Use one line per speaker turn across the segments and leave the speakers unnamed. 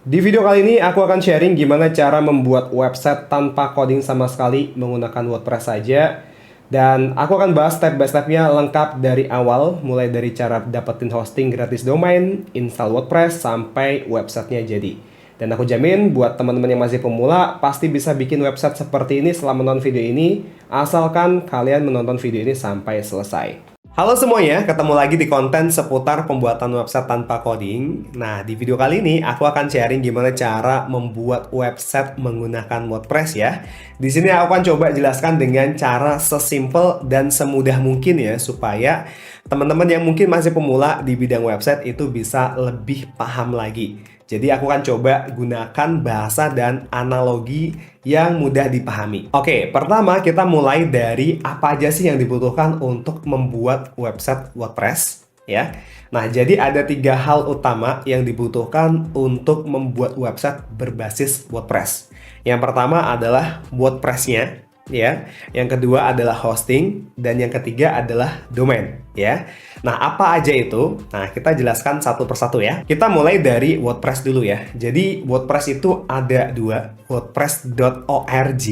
Di video kali ini aku akan sharing gimana cara membuat website tanpa coding sama sekali menggunakan WordPress saja. Dan aku akan bahas step by stepnya lengkap dari awal, mulai dari cara dapetin hosting gratis domain, install WordPress, sampai websitenya jadi. Dan aku jamin buat teman-teman yang masih pemula, pasti bisa bikin website seperti ini selama menonton video ini, asalkan kalian menonton video ini sampai selesai. Halo semuanya, ketemu lagi di konten seputar pembuatan website tanpa coding. Nah, di video kali ini aku akan sharing gimana cara membuat website menggunakan WordPress ya. Di sini aku akan coba jelaskan dengan cara sesimpel dan semudah mungkin ya, supaya teman-teman yang mungkin masih pemula di bidang website itu bisa lebih paham lagi. Jadi aku akan coba gunakan bahasa dan analogi yang mudah dipahami. Oke, pertama kita mulai dari apa aja sih yang dibutuhkan untuk membuat website WordPress ya. Nah, jadi ada 3 hal utama yang dibutuhkan untuk membuat website berbasis WordPress. Yang pertama adalah WordPress-nya ya. Yang kedua adalah hosting dan yang ketiga adalah domain ya. Nah, apa aja itu? Nah, kita jelaskan satu persatu ya. Kita mulai dari WordPress dulu ya. Jadi, WordPress itu ada 2, wordpress.org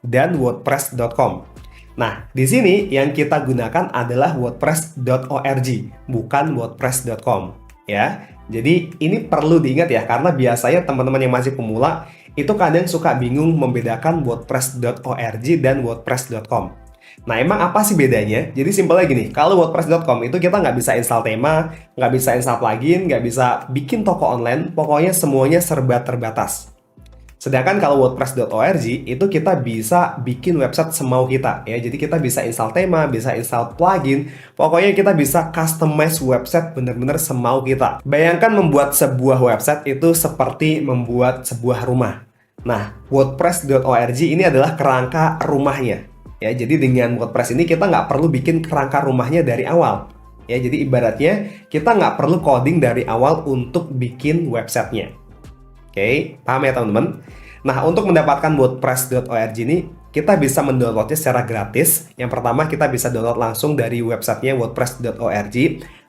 dan wordpress.com. Nah, di sini yang kita gunakan adalah wordpress.org, bukan wordpress.com ya. Jadi, ini perlu diingat ya, karena biasanya teman-teman yang masih pemula itu kadang suka bingung membedakan wordpress.org dan wordpress.com. Nah, emang apa sih bedanya? Jadi simpelnya gini, kalau wordpress.com itu kita nggak bisa install tema, nggak bisa install plugin, nggak bisa bikin toko online, pokoknya semuanya serba terbatas. Sedangkan kalau wordpress.org itu kita bisa bikin website semau kita ya. Jadi kita bisa install tema, bisa install plugin, pokoknya kita bisa customize website bener-bener semau kita. Bayangkan membuat sebuah website itu seperti membuat sebuah rumah. Nah, wordpress.org ini adalah kerangka rumahnya. Ya, jadi dengan WordPress ini kita nggak perlu bikin kerangka rumahnya dari awal. Ya, jadi ibaratnya kita nggak perlu coding dari awal untuk bikin websitenya. Oke, paham ya teman-teman? Nah, untuk mendapatkan wordpress.org ini, kita bisa mendownloadnya secara gratis. Yang pertama, kita bisa download langsung dari websitenya wordpress.org.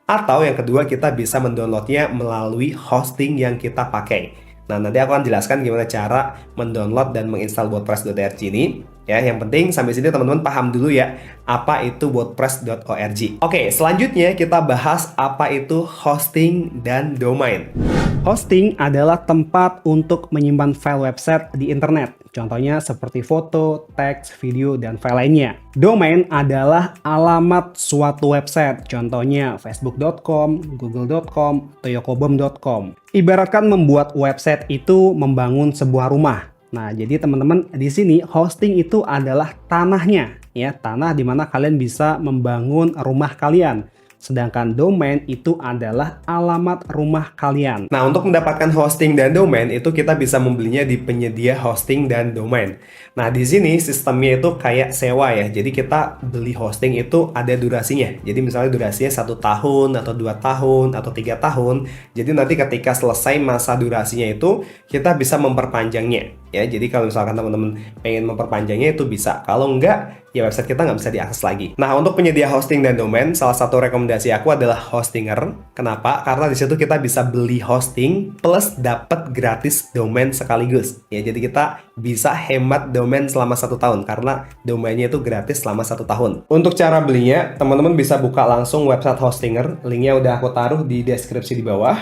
Atau yang kedua, kita bisa mendownloadnya melalui hosting yang kita pakai. Nah, nanti aku akan jelaskan gimana cara mendownload dan menginstal wordpress.org ini. Ya, yang penting sampai sini teman-teman paham dulu ya, apa itu wordpress.org. Oke, selanjutnya kita bahas apa itu hosting dan domain. Hosting adalah tempat untuk menyimpan file website di internet. Contohnya seperti foto, teks, video, dan file lainnya. Domain adalah alamat suatu website. Contohnya facebook.com, google.com, atau yokobom.com. Ibaratkan membuat website itu membangun sebuah rumah. Nah, jadi teman-teman di sini hosting itu adalah tanahnya, ya, tanah di mana kalian bisa membangun rumah kalian. Sedangkan domain itu adalah alamat rumah kalian. Nah, untuk mendapatkan hosting dan domain itu kita bisa membelinya di penyedia hosting dan domain. Nah, di sini sistemnya itu kayak sewa ya. Jadi kita beli hosting itu ada durasinya. Jadi misalnya durasinya 1 tahun atau 2 tahun atau 3 tahun. Jadi nanti ketika selesai masa durasinya itu kita bisa memperpanjangnya. Ya, jadi kalau misalkan teman-teman pengen memperpanjangnya itu bisa. Kalau enggak, ya website kita nggak bisa diakses lagi. Nah, untuk penyedia hosting dan domain, salah satu rekomendasi aku adalah Hostinger. Kenapa? Karena di situ kita bisa beli hosting plus dapat gratis domain sekaligus. Ya, jadi kita bisa hemat domain selama 1 tahun karena domainnya itu gratis selama 1 tahun. Untuk cara belinya, teman-teman bisa buka langsung website Hostinger. Linknya udah aku taruh di deskripsi di bawah.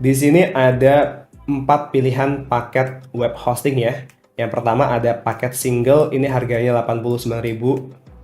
Di sini ada 4 pilihan paket web hosting ya. Yang pertama ada paket single, ini harganya 89.000,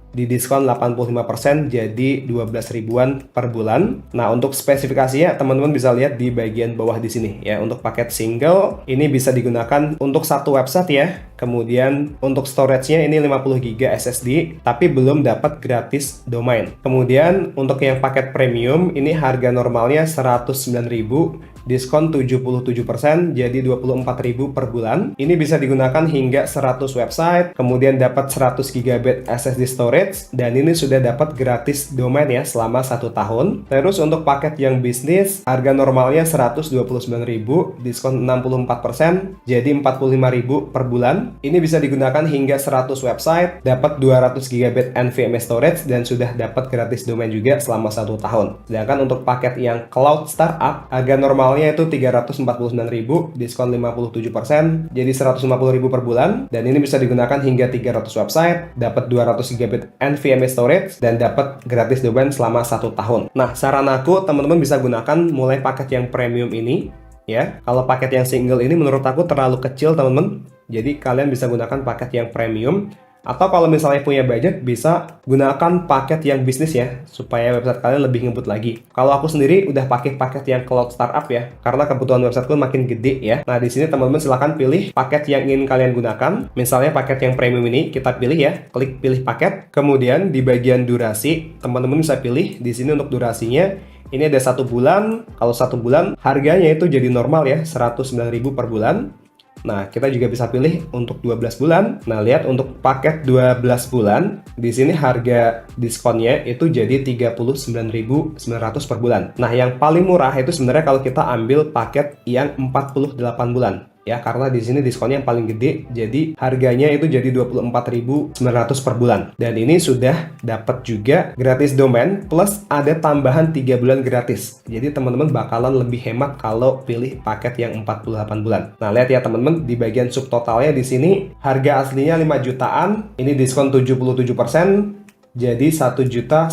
di diskon 85% jadi 12 ribuan per bulan. Nah, untuk spesifikasinya teman-teman bisa lihat di bagian bawah di sini ya. Untuk paket single ini bisa digunakan untuk satu website ya. Kemudian untuk storage-nya ini 50 GB SSD, tapi belum dapat gratis domain. Kemudian untuk yang paket premium ini harga normalnya 109.000, diskon 77% jadi 24.000 per bulan. Ini bisa digunakan hingga 100 website, kemudian dapat 100 GB SSD storage storage, dan ini sudah dapat gratis domain ya selama 1 tahun. Terus untuk paket yang bisnis, harga normalnya 129.000, diskon 64%, jadi 45.000 per bulan. Ini bisa digunakan hingga 100 website, dapat 200 GB NVMe storage, dan sudah dapat gratis domain juga selama 1 tahun. Sedangkan untuk paket yang cloud startup, harga normalnya itu 349.000, diskon 57%, jadi 150.000 per bulan, dan ini bisa digunakan hingga 300 website, dapat 200 GB NVMe storage, dan dapat gratis domain selama 1 tahun. Nah, saran aku, teman-teman bisa gunakan mulai paket yang premium ini, ya. Kalau paket yang single ini menurut aku terlalu kecil, teman-teman. Jadi, kalian bisa gunakan paket yang premium, atau kalau misalnya punya budget, bisa gunakan paket yang bisnis ya, supaya website kalian lebih ngebut lagi. Kalau aku sendiri udah pakai paket yang cloud startup ya, karena kebutuhan websiteku makin gede ya. Nah, di sini teman-teman silahkan pilih paket yang ingin kalian gunakan. Misalnya paket yang premium ini, kita pilih ya, klik pilih paket. Kemudian di bagian durasi, teman-teman bisa pilih di sini untuk durasinya. Ini ada 1 bulan. Kalau 1 bulan, harganya itu jadi normal ya, 109.000 per bulan. Nah, kita juga bisa pilih untuk 12 bulan. Nah, lihat untuk paket 12 bulan, di sini harga diskonnya itu jadi 39.900 per bulan. Nah, yang paling murah itu sebenarnya kalau kita ambil paket yang 48 bulan. Ya, karena di sini diskonnya yang paling gede, jadi harganya itu jadi 24.900 per bulan. Dan ini sudah dapat juga gratis domain, plus ada tambahan 3 bulan gratis. Jadi teman-teman bakalan lebih hemat kalau pilih paket yang 48 bulan. Nah, lihat ya teman-teman, di bagian subtotalnya di sini, harga aslinya 5 jutaan, ini diskon 77%, jadi 1.199.000.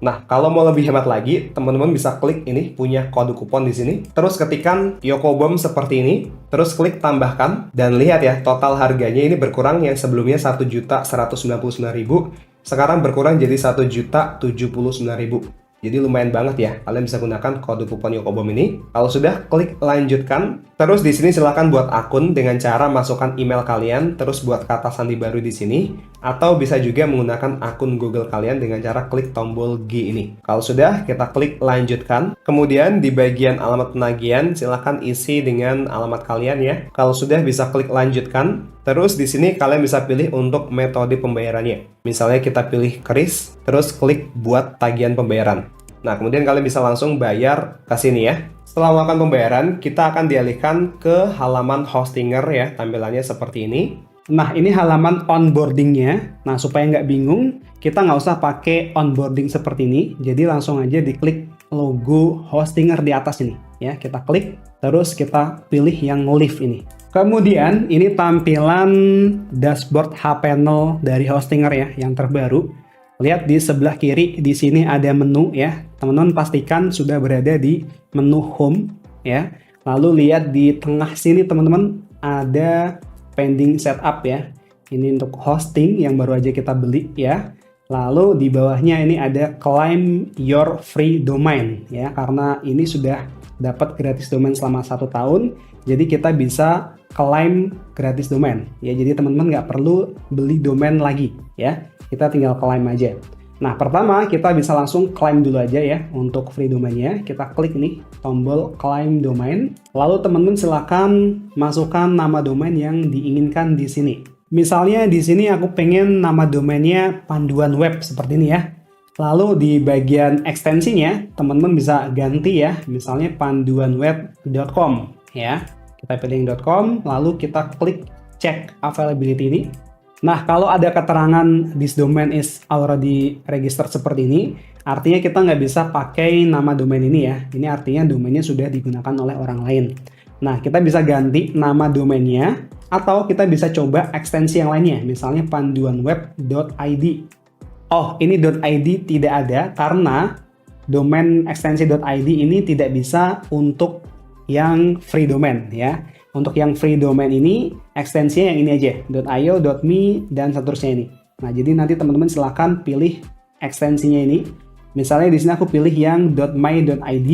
Nah, kalau mau lebih hemat lagi, teman-teman bisa klik ini, punya kode kupon di sini. Terus ketikkan Yokobom seperti ini, terus klik tambahkan, dan lihat ya, total harganya ini berkurang, yang sebelumnya 1.199.000, sekarang berkurang jadi 1.079.000. Jadi lumayan banget ya, kalian bisa gunakan kode kupon Yokobom ini. Kalau sudah, klik lanjutkan. Terus di sini silahkan buat akun dengan cara masukkan email kalian, terus buat kata sandi baru di sini, atau bisa juga menggunakan akun Google kalian dengan cara klik tombol G ini. Kalau sudah, kita klik lanjutkan. Kemudian di bagian alamat penagihan, silahkan isi dengan alamat kalian ya. Kalau sudah, bisa klik lanjutkan. Terus di sini kalian bisa pilih untuk metode pembayarannya. Misalnya kita pilih kris, terus klik buat tagihan pembayaran. Nah, kemudian kalian bisa langsung bayar ke sini ya. Setelah melakukan pembayaran, kita akan dialihkan ke halaman Hostinger ya, tampilannya seperti ini. Nah, ini halaman onboardingnya. Nah, supaya nggak bingung, kita nggak usah pakai onboarding seperti ini. Jadi langsung aja diklik logo Hostinger di atas ini. Ya, kita klik, terus kita pilih yang live ini. Kemudian ini tampilan dashboard hPanel dari Hostinger ya, yang terbaru. Lihat di sebelah kiri, di sini ada menu ya. Teman-teman pastikan sudah berada di menu home ya. Lalu lihat di tengah sini teman-teman ada pending setup ya. Ini untuk hosting yang baru aja kita beli ya. Lalu di bawahnya ini ada claim your free domain ya, karena ini sudah dapat gratis domain selama 1 tahun. Jadi kita bisa claim gratis domain ya. Jadi teman-teman nggak perlu beli domain lagi ya. Kita tinggal claim aja. Nah, pertama kita bisa langsung claim dulu aja ya untuk free domainnya. Kita klik nih tombol claim domain. Lalu teman-teman silakan masukkan nama domain yang diinginkan di sini. Misalnya di sini aku pengen nama domainnya panduan web seperti ini ya. Lalu di bagian ekstensinya teman-teman bisa ganti ya, misalnya panduanweb.com ya. Kita pilih .com, lalu kita klik check availability ini. Nah, kalau ada keterangan this domain is already registered seperti ini, artinya kita nggak bisa pakai nama domain ini ya. Ini artinya domainnya sudah digunakan oleh orang lain. Nah, kita bisa ganti nama domainnya, atau kita bisa coba ekstensi yang lainnya, misalnya panduanweb.id. Oh, ini .id tidak ada karena domain ekstensi.id ini tidak bisa untuk yang free domain ya. Untuk yang free domain ini ekstensinya yang ini aja, .io, .me, dan seterusnya ini. Nah, jadi nanti teman-teman silahkan pilih ekstensinya ini. Misalnya di sini aku pilih yang .my.id,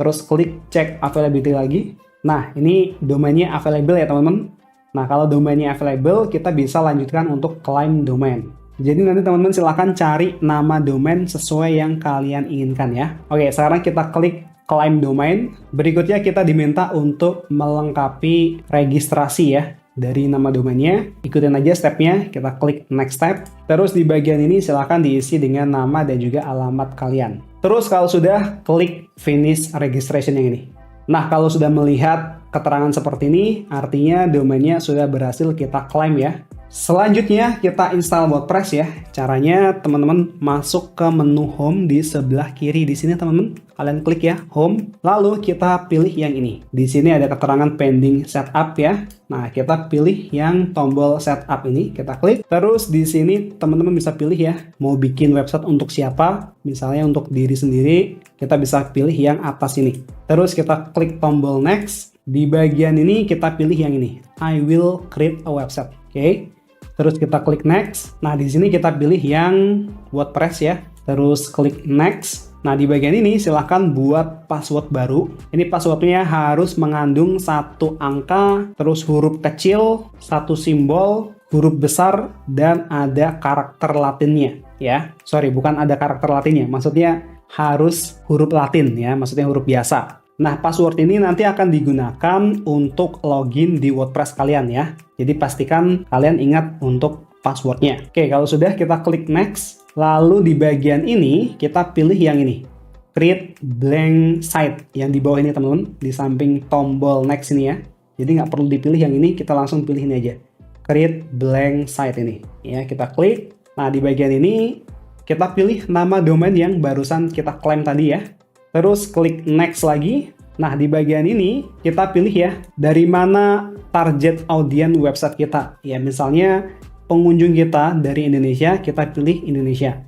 terus klik check availability lagi. Nah, ini domainnya available ya teman-teman. Nah, kalau domainnya available, kita bisa lanjutkan untuk claim domain. Jadi nanti teman-teman silahkan cari nama domain sesuai yang kalian inginkan ya. Oke, sekarang kita klik claim domain. Berikutnya kita diminta untuk melengkapi registrasi ya.
dari nama domainnya. Ikutin aja stepnya, kita klik next step. Terus di bagian ini silahkan diisi dengan nama dan juga alamat kalian. Terus kalau sudah, klik finish registration yang ini. Nah, kalau sudah melihat keterangan seperti ini, artinya domainnya sudah berhasil kita klaim ya. Selanjutnya kita install WordPress ya. Caranya teman-teman masuk ke menu home di sebelah kiri di sini teman-teman. Kalian klik ya home, lalu kita pilih yang ini. Di sini ada keterangan pending setup ya. Nah, kita pilih yang tombol setup ini, kita klik. Terus di sini teman-teman bisa pilih ya, mau bikin website untuk siapa? Misalnya untuk diri sendiri, kita bisa pilih yang atas ini. Terus kita klik tombol next. Di bagian ini kita pilih yang ini. I will create a website. Oke. Terus kita klik next. Nah, di sini kita pilih yang WordPress ya. Terus klik next. Nah, di bagian ini silahkan buat password baru. Ini passwordnya harus mengandung 1 angka, terus huruf kecil, 1 simbol, huruf besar, dan ada karakter latinnya ya. Sorry, bukan ada karakter latinnya. Maksudnya harus huruf latin ya, maksudnya huruf biasa. Nah, password ini nanti akan digunakan untuk login di WordPress kalian ya. Jadi pastikan kalian ingat untuk passwordnya. Oke, kalau sudah kita klik next. Lalu di bagian ini kita pilih yang ini. Create blank site. Yang di bawah ini teman-teman. Di samping tombol next ini ya. Jadi nggak perlu dipilih yang ini, kita langsung pilih ini aja. Create blank site ini. Ya, kita klik. Nah, di bagian ini kita pilih nama domain yang barusan kita klaim tadi ya. Terus klik next lagi. Nah, di bagian ini kita pilih ya, dari mana target audiens website kita. Ya, misalnya pengunjung kita dari Indonesia, kita pilih Indonesia.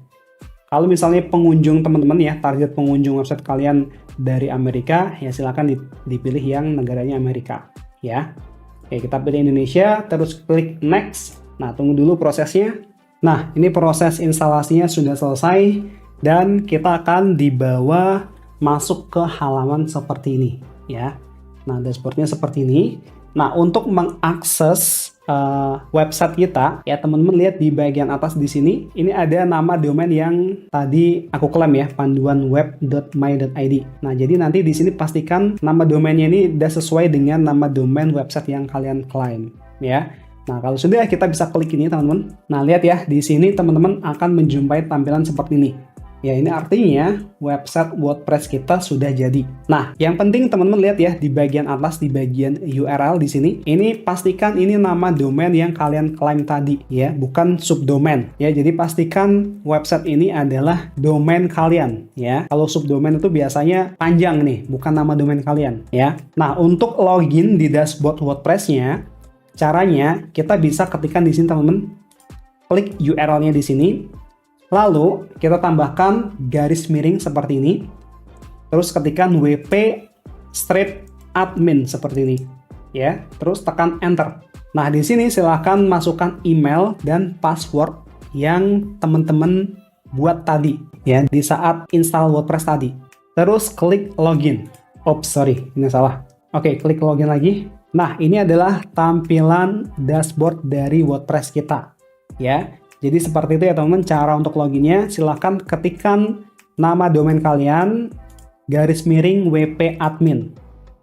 Kalau misalnya pengunjung teman-teman ya, target pengunjung website kalian dari Amerika, ya silakan dipilih yang negaranya Amerika. Ya, oke, kita pilih Indonesia, terus klik next. Nah, tunggu dulu prosesnya. Nah, ini proses instalasinya sudah selesai, dan kita akan dibawa masuk ke halaman seperti ini ya. Nah, dashboardnya seperti ini. Nah, untuk mengakses website kita ya, teman-teman lihat di bagian atas di sini, ini ada nama domain yang tadi aku klaim ya, panduanweb.my.id. Nah, jadi nanti di sini pastikan nama domainnya ini udah sesuai dengan nama domain website yang kalian klaim ya. Nah, kalau sudah, kita bisa klik ini teman-teman. Nah, lihat ya, di sini teman-teman akan menjumpai tampilan seperti ini. Ya, ini artinya website WordPress kita sudah jadi. Nah, yang penting teman-teman lihat ya, di bagian atas, di bagian URL di sini, ini pastikan ini nama domain yang kalian klaim tadi ya, bukan subdomain ya. Jadi pastikan website ini adalah domain kalian ya. Kalau subdomain itu biasanya panjang nih, bukan nama domain kalian ya. Nah, untuk login di dashboard WordPress-nya, caranya kita bisa ketikkan di sini teman-teman. Klik URL-nya di sini. Lalu kita tambahkan garis miring seperti ini. Terus ketikkan wp-admin seperti ini. Ya, terus tekan enter. Nah, di sini silahkan masukkan email dan password yang teman-teman buat tadi ya di saat install WordPress tadi. Terus klik login. Oops, sorry, ini salah. Oke, klik login lagi. Nah, ini adalah tampilan dashboard dari WordPress kita. Ya. Jadi seperti itu ya teman-teman, cara untuk loginnya. Silahkan ketikkan nama domain kalian, garis miring wp-admin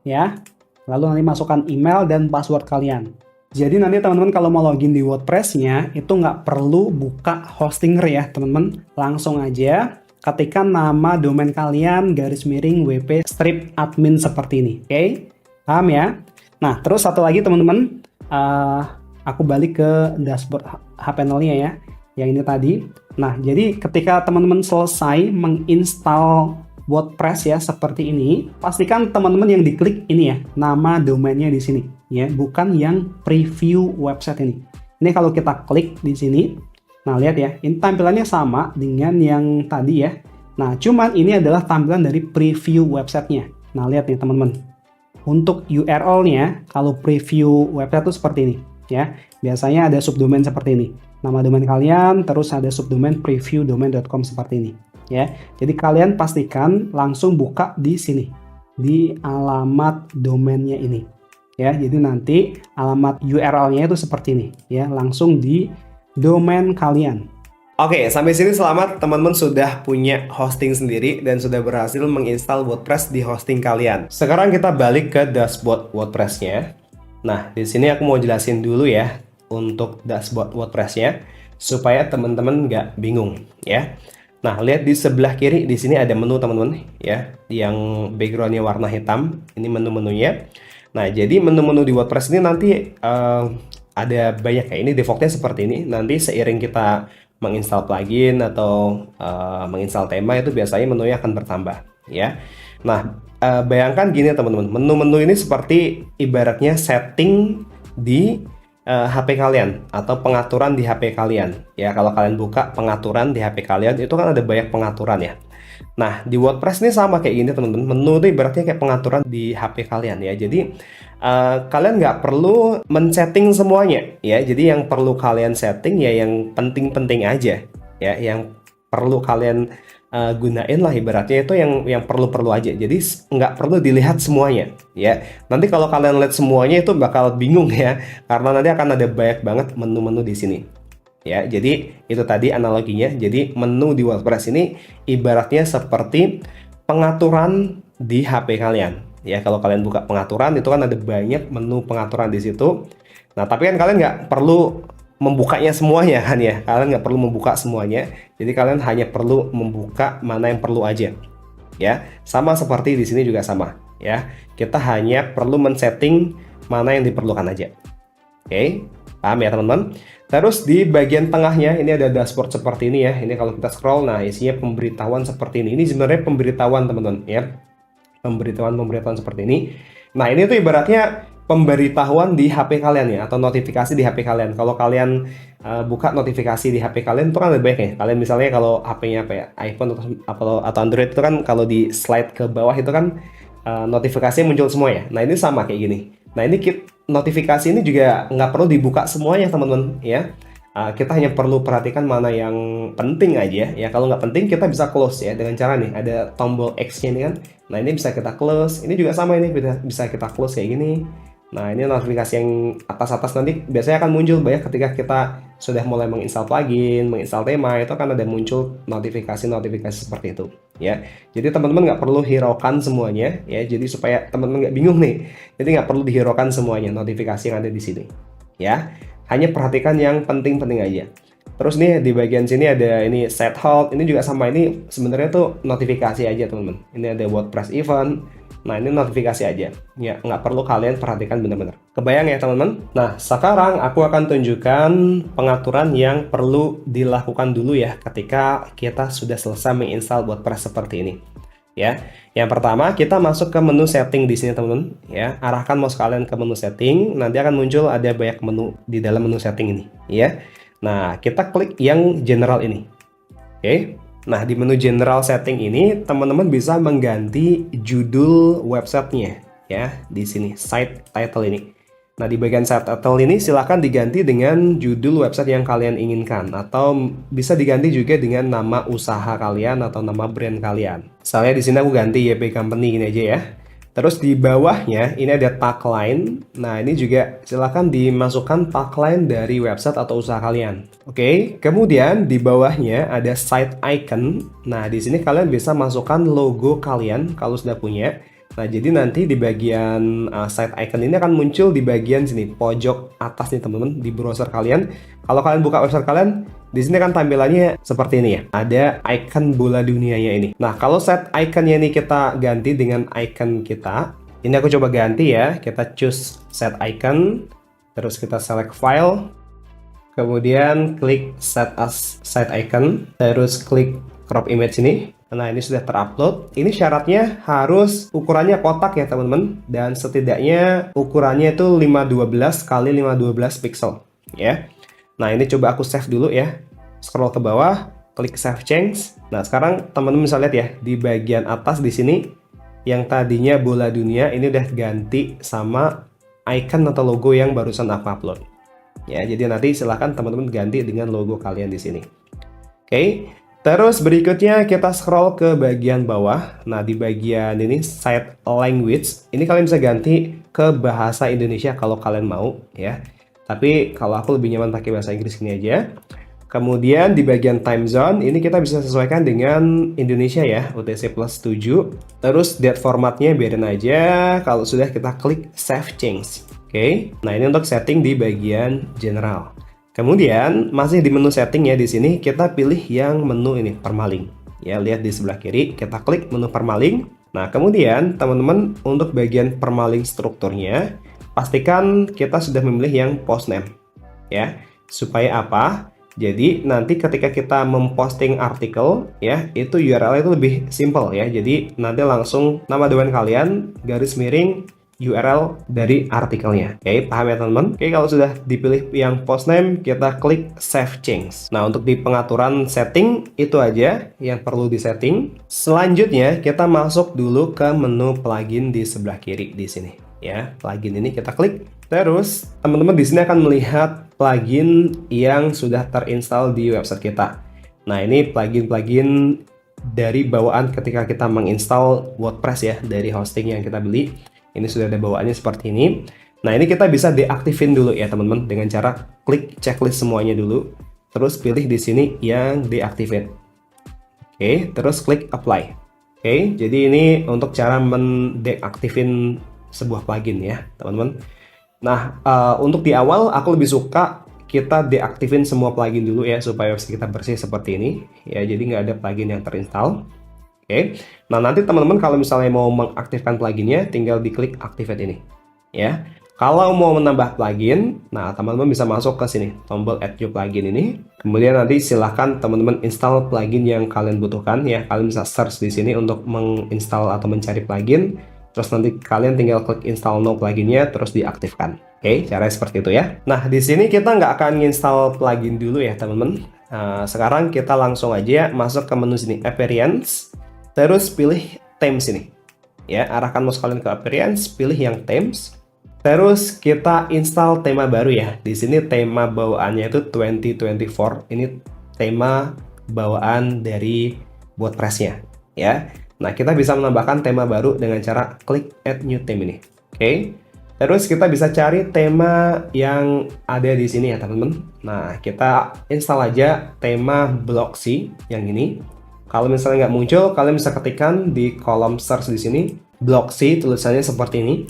ya. Lalu nanti masukkan email dan password kalian. Jadi nanti teman-teman kalau mau login di WordPress-nya, itu nggak perlu buka Hostinger ya teman-teman. Langsung aja ketikkan nama domain kalian, garis miring wp-admin seperti ini. Oke, paham ya? Nah, terus satu lagi teman-teman, aku balik ke dashboard hPanel-nya ya, yang ini tadi. Nah, jadi ketika teman-teman selesai menginstal WordPress ya seperti ini, pastikan teman-teman yang diklik ini ya, nama domainnya di sini ya, bukan yang preview website ini. Ini kalau kita klik di sini, nah lihat ya, ini tampilannya sama dengan yang tadi ya. Nah, cuman ini adalah tampilan dari preview websitenya. Nah, lihat nih teman-teman. Untuk URL-nya, kalau preview website itu seperti ini ya. Biasanya ada subdomain seperti ini. Nama domain kalian, terus ada subdomain previewdomain.com seperti ini ya. Jadi kalian pastikan langsung buka di sini, di alamat domainnya ini ya. Jadi nanti alamat URL-nya itu seperti ini ya, langsung di domain kalian.
Oke, sampai sini selamat, teman-teman sudah punya hosting sendiri dan sudah berhasil menginstal WordPress di hosting kalian. Sekarang kita balik ke dashboard WordPress-nya. Nah, di sini aku mau jelasin dulu ya untuk dashboard WordPress-nya supaya teman-teman nggak bingung ya. Nah, lihat di sebelah kiri di sini ada menu teman-teman ya, yang background-nya warna hitam. Ini menu-menunya. Nah, jadi menu-menu di WordPress ini nanti ada banyak kayak ini, defaultnya seperti ini. Nanti seiring kita menginstal plugin atau menginstal tema itu biasanya menunya akan bertambah ya. Nah, bayangkan gini teman-teman, menu-menu ini seperti ibaratnya setting di HP kalian atau pengaturan di HP kalian. Ya, kalau kalian buka pengaturan di HP kalian itu kan ada banyak pengaturan ya. Nah, di WordPress ini sama kayak gini teman-teman. Menu itu ibaratnya kayak pengaturan di HP kalian ya. Jadi kalian nggak perlu men-setting semuanya ya. Jadi yang perlu kalian setting ya yang penting-penting aja ya. Yang perlu kalian gunain lah ibaratnya itu yang perlu-perlu aja. Jadi nggak perlu dilihat semuanya ya. Nanti kalau kalian lihat semuanya itu bakal bingung ya. Karena nanti akan ada banyak banget menu-menu di sini. Ya, jadi itu tadi analoginya. Jadi menu di WordPress ini ibaratnya seperti pengaturan di HP kalian. Ya, kalau kalian buka pengaturan itu kan ada banyak menu pengaturan di situ. Nah, tapi kan kalian nggak perlu membukanya semuanya kan ya. Kalian nggak perlu membuka semuanya. Jadi kalian hanya perlu membuka mana yang perlu aja. Ya, sama seperti di sini juga sama. Ya, kita hanya perlu men-setting mana yang diperlukan aja. Oke, paham ya teman-teman? Terus di bagian tengahnya ini ada dashboard seperti ini ya. Ini kalau kita scroll, nah isinya pemberitahuan seperti ini. Ini sebenarnya pemberitahuan teman-teman ya. Pemberitahuan seperti ini. Nah ini tuh ibaratnya pemberitahuan di HP kalian ya, atau notifikasi di HP kalian. Kalau kalian buka notifikasi di HP kalian itu kan lebih baik ya. Kalian misalnya kalau HP-nya apa ya, iPhone atau Android itu kan kalau di slide ke bawah itu kan notifikasinya muncul semua ya. Nah ini sama kayak gini. Nah ini notifikasi ini juga nggak perlu dibuka semuanya teman-teman ya. Kita hanya perlu perhatikan mana yang penting aja ya. Kalau nggak penting kita bisa close ya dengan cara nih ada tombol X-nya ini kan. Nah ini bisa kita close. Ini juga sama ini bisa kita close kayak gini. Nah ini notifikasi yang atas-atas nanti biasanya akan muncul banyak ketika kita sudah mulai menginstal plugin, menginstal tema, itu akan ada muncul notifikasi-notifikasi seperti itu ya. Jadi teman-teman nggak perlu hiraukan semuanya ya. Jadi supaya teman-teman nggak bingung nih. Jadi nggak perlu dihiraukan semuanya notifikasi yang ada di sini ya. Hanya perhatikan yang penting-penting aja. Terus nih di bagian sini ada ini set hold. Ini juga sama, ini sebenarnya tuh notifikasi aja teman-teman. Ini ada WordPress event. Nah ini notifikasi aja ya, nggak perlu kalian perhatikan benar-benar. Kebayang ya teman-teman? Nah sekarang aku akan tunjukkan pengaturan yang perlu dilakukan dulu ya ketika kita sudah selesai menginstal WordPress seperti ini ya. Yang pertama kita masuk ke menu setting di sini teman-teman ya. Arahkan mouse kalian ke menu setting, nanti akan muncul ada banyak menu di dalam menu setting ini ya. Nah kita klik yang general ini. Oke. Nah, di menu general setting ini, teman-teman bisa mengganti judul websitenya ya, di sini, site title ini. Nah, di bagian site title ini silahkan diganti dengan judul website yang kalian inginkan, atau bisa diganti juga dengan nama usaha kalian atau nama brand kalian. Misalnya di sini aku ganti YP Company gini aja ya. Terus di bawahnya ini ada tagline. Nah, ini juga silakan dimasukkan tagline dari website atau usaha kalian. Oke, kemudian di bawahnya ada site icon. Nah, di sini kalian bisa masukkan logo kalian kalau sudah punya. Nah, jadi nanti di bagian site icon ini akan muncul di bagian sini pojok atas nih teman-teman di browser kalian. Kalau kalian buka website kalian, di sini kan tampilannya seperti ini ya. Ada icon bola dunianya ini. Nah, kalau set iconnya ini kita ganti dengan icon kita. Ini aku coba ganti ya. Kita choose set icon. Terus kita select file. Kemudian klik set as site icon. Terus klik crop image ini. Nah, ini sudah terupload. Ini syaratnya harus ukurannya kotak ya teman-teman. Dan setidaknya ukurannya itu 512 kali 512 pixel ya. Nah, ini coba aku save dulu ya. Scroll ke bawah, klik save change. Nah, sekarang teman-teman bisa lihat ya, di bagian atas di sini yang tadinya bola dunia ini udah ganti sama icon atau logo yang barusan aku upload. Ya, jadi nanti silahkan teman-teman ganti dengan logo kalian di sini. Oke. Terus berikutnya kita scroll ke bagian bawah. Nah, di bagian ini site language, ini kalian bisa ganti ke bahasa Indonesia kalau kalian mau ya. Tapi kalau aku lebih nyaman pakai bahasa Inggris ini aja. Kemudian di bagian time zone, ini kita bisa sesuaikan dengan Indonesia ya, UTC plus 7. Terus date formatnya biarin aja, kalau sudah kita klik save change. Oke, nah ini untuk setting di bagian general. Kemudian masih di menu setting ya, di sini kita pilih yang menu ini permaling. Ya, lihat di sebelah kiri, kita klik menu permaling. Nah, kemudian teman-teman untuk bagian permaling strukturnya, pastikan kita sudah memilih yang post name. Ya, supaya apa? Jadi nanti ketika kita memposting artikel ya, itu URL itu lebih simple ya. Jadi nanti langsung nama domain kalian garis miring URL dari artikelnya. Oke, paham ya teman-teman? Oke, kalau sudah dipilih yang post name, kita klik Save Change. Nah, untuk di pengaturan setting, itu aja yang perlu disetting. Selanjutnya, kita masuk dulu ke menu plugin di sebelah kiri di sini. Ya, plugin ini kita klik. Terus, teman-teman di sini akan melihat plugin yang sudah terinstall di website kita. Nah, ini plugin-plugin dari bawaan ketika kita menginstal WordPress ya, dari hosting yang kita beli. Ini sudah ada bawaannya seperti ini. Nah, ini kita bisa deaktifin dulu ya teman-teman dengan cara klik checklist semuanya dulu. Terus pilih di sini yang deactivate. Oke, terus klik apply. Oke, jadi ini untuk cara mendeaktifin sebuah plugin ya teman-teman. Nah, untuk di awal aku lebih suka kita deaktifin semua plugin dulu ya supaya website kita bersih seperti ini. Ya, jadi nggak ada plugin yang terinstall. Oke, nah nanti teman-teman kalau misalnya mau mengaktifkan pluginnya, tinggal diklik activate ini, ya. Kalau mau menambah plugin, nah teman-teman bisa masuk ke sini, tombol add new plugin ini. Kemudian nanti silahkan teman-teman install plugin yang kalian butuhkan, ya. Kalian bisa search di sini untuk menginstal atau mencari plugin. Terus nanti kalian tinggal klik install now pluginnya, terus diaktifkan. Oke, caranya seperti itu ya. Nah di sini kita nggak akan install plugin dulu ya teman-teman. Sekarang kita langsung aja masuk ke menu sini, appearance. Terus pilih themes ini. Ya, arahkan mouse kalian ke appearance, pilih yang themes. Terus kita install tema baru ya. Di sini tema bawaannya itu 2024. Ini tema bawaan dari WordPress-nya, ya. Nah, kita bisa menambahkan tema baru dengan cara klik add new theme ini. Oke. Terus kita bisa cari tema yang ada di sini ya, teman-teman. Nah, kita install aja tema Blocksy yang ini. Kalau misalnya nggak muncul, kalian bisa ketikkan di kolom search di sini Blocksy, tulisannya seperti ini.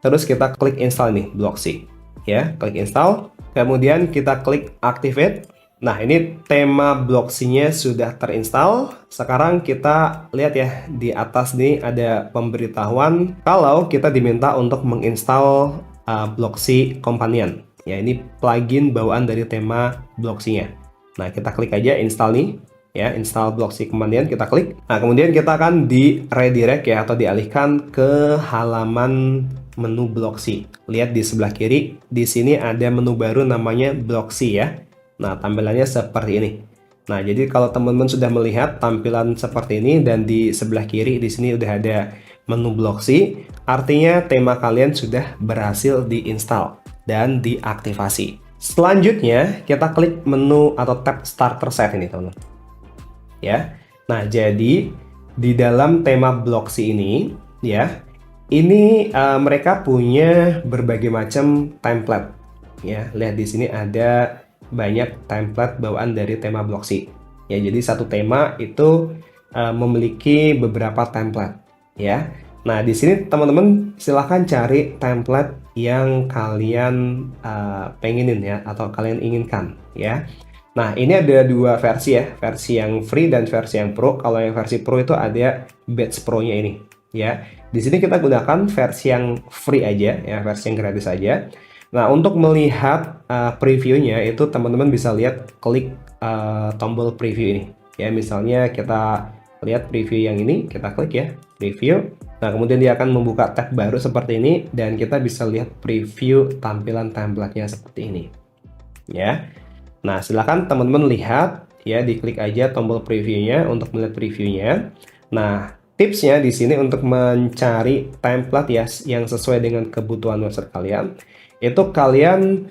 Terus kita klik install nih Blocksy, ya, klik install. Kemudian kita klik activate. Nah, ini tema Blocksy-nya sudah terinstall. Sekarang kita lihat ya di atas nih ada pemberitahuan kalau kita diminta untuk menginstal Blocksy Companion. Ya, ini plugin bawaan dari tema Blocksy-nya. Nah, kita klik aja install nih. Ya, install Blocksy Companion, kita klik. Nah, kemudian kita akan di redirect ya atau dialihkan ke halaman menu Blocksy. Lihat di sebelah kiri, di sini ada menu baru namanya Blocksy ya. Nah, tampilannya seperti ini. Nah, jadi kalau teman-teman sudah melihat tampilan seperti ini dan di sebelah kiri di sini udah ada menu Blocksy, artinya tema kalian sudah berhasil diinstal dan diaktifasi. Selanjutnya, kita klik menu atau tab starter site ini, teman-teman. Ya. Nah, jadi di dalam tema Blocksy ini ya, ini mereka punya berbagai macam template. Ya, lihat di sini ada banyak template bawaan dari tema Blocksy. Ya, jadi satu tema itu memiliki beberapa template, ya. Nah, di sini teman-teman silahkan cari template yang kalian pengenin ya atau kalian inginkan, ya. Nah, ini ada dua versi ya, versi yang free dan versi yang pro. Kalau yang versi pro itu ada Badge Pro-nya ini, ya. Di sini kita gunakan versi yang free aja, ya, versi yang gratis aja. Nah, untuk melihat previewnya itu teman-teman bisa lihat klik tombol preview ini. Ya, misalnya kita lihat preview yang ini, kita klik ya, preview. Nah, kemudian dia akan membuka tab baru seperti ini dan kita bisa lihat preview tampilan template-nya seperti ini. Ya. Nah, silakan teman-teman lihat ya, diklik aja tombol previewnya untuk melihat previewnya. Nah, tipsnya di sini untuk mencari template ya yang sesuai dengan kebutuhan website kalian, itu kalian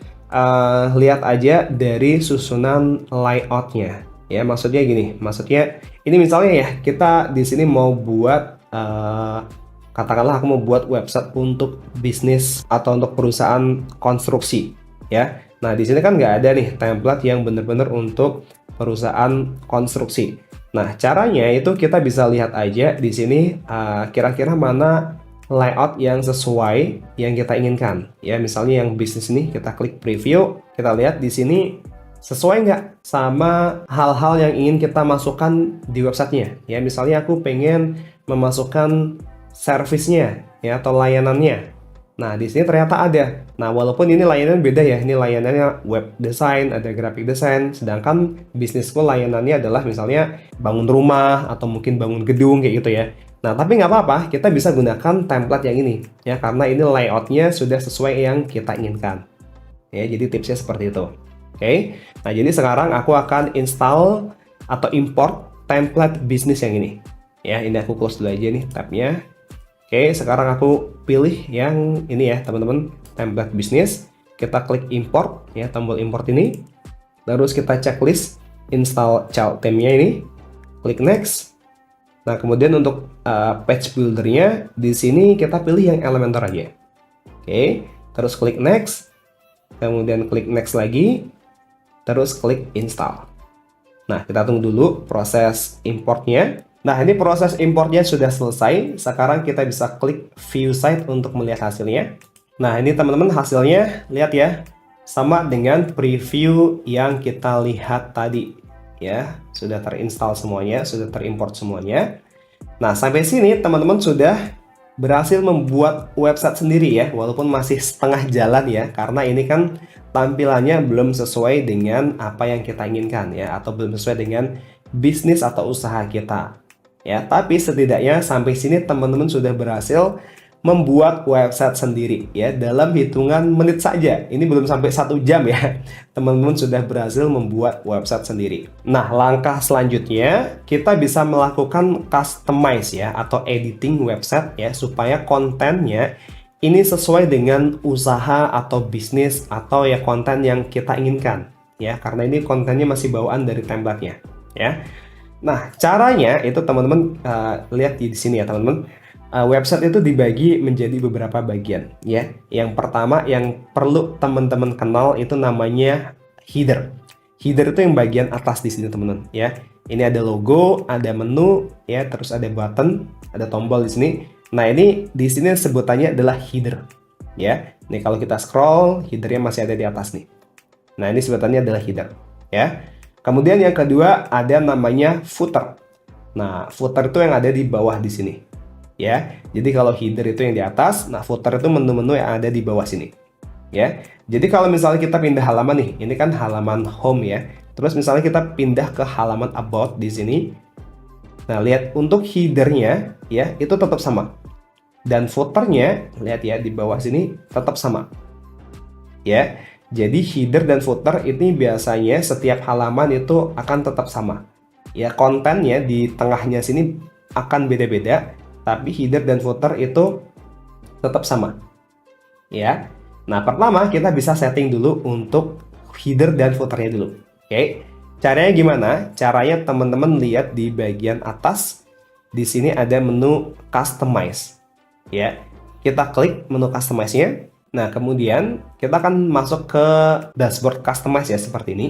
lihat aja dari susunan layoutnya. Ya, maksudnya gini, maksudnya ini misalnya ya kita di sini mau buat katakanlah aku mau buat website untuk bisnis atau untuk perusahaan konstruksi, ya. Nah, di sini kan nggak ada nih template yang benar-benar untuk perusahaan konstruksi. Nah, caranya itu kita bisa lihat aja di sini kira-kira mana layout yang sesuai yang kita inginkan. Ya, misalnya yang bisnis ini kita klik preview, kita lihat di sini sesuai nggak sama hal-hal yang ingin kita masukkan di websitenya. Ya, misalnya aku pengen memasukkan servisnya ya atau layanannya. Nah, di sini ternyata ada. Nah, walaupun ini layanan beda ya, ini layanannya web design, ada graphic design, sedangkan bisnisku layanannya adalah misalnya bangun rumah atau mungkin bangun gedung kayak gitu ya. Nah, tapi nggak apa-apa, kita bisa gunakan template yang ini ya, karena ini layoutnya sudah sesuai yang kita inginkan. Ya, jadi tipsnya seperti itu. Oke, nah jadi sekarang aku akan install atau import template bisnis yang ini. Ya, ini aku close dulu aja nih tabnya. Oke, sekarang aku pilih yang ini ya teman-teman, template bisnis. Kita klik import ya, tombol import ini. Terus kita checklist install child theme-nya ini. Klik next. Nah, kemudian untuk page builder-nya di sini kita pilih yang Elementor aja. Oke, terus klik next. Kemudian klik next lagi. Terus klik install. Nah, kita tunggu dulu proses importnya. Nah, ini proses importnya sudah selesai. Sekarang kita bisa klik view site untuk melihat hasilnya. Nah, ini teman-teman hasilnya, lihat ya. Sama dengan preview yang kita lihat tadi. Ya, sudah terinstall semuanya, sudah terimport semuanya. Nah, sampai sini teman-teman sudah berhasil membuat website sendiri ya, walaupun masih setengah jalan ya, karena ini kan tampilannya belum sesuai dengan apa yang kita inginkan ya, atau belum sesuai dengan bisnis atau usaha kita. Ya, tapi setidaknya sampai sini teman-teman sudah berhasil membuat website sendiri ya dalam hitungan menit saja. Ini belum sampai 1 jam ya. Teman-teman sudah berhasil membuat website sendiri. Nah, langkah selanjutnya kita bisa melakukan customize ya atau editing website ya supaya kontennya ini sesuai dengan usaha atau bisnis atau ya konten yang kita inginkan ya, karena ini kontennya masih bawaan dari template-nya ya. Nah, caranya itu teman-teman lihat di sini ya teman-teman. Website itu dibagi menjadi beberapa bagian ya. Yang pertama yang perlu teman-teman kenal itu namanya header. Header itu yang bagian atas di sini teman-teman ya. Ini ada logo, ada menu ya, terus ada button, ada tombol di sini. Nah, ini di sini sebutannya adalah header ya. Nih kalau kita scroll, headernya masih ada di atas nih. Nah, ini sebutannya adalah header ya. Kemudian yang kedua ada namanya footer. Nah, footer itu yang ada di bawah di sini. Ya, jadi kalau header itu yang di atas, nah footer itu menu-menu yang ada di bawah sini. Ya, jadi kalau misalnya kita pindah halaman nih, ini kan halaman home ya. Terus misalnya kita pindah ke halaman about di sini. Nah, lihat untuk headernya ya itu tetap sama. Dan footernya, lihat ya di bawah sini tetap sama. Ya, jadi header dan footer ini biasanya setiap halaman itu akan tetap sama. Ya, kontennya di tengahnya sini akan beda-beda. Tapi header dan footer itu tetap sama. Ya. Nah, pertama kita bisa setting dulu untuk header dan footernya dulu. Oke. Caranya gimana? Caranya teman-teman lihat di bagian atas. Di sini ada menu customize. Ya. Kita klik menu customize-nya. Nah, kemudian kita akan masuk ke dashboard customize ya seperti ini.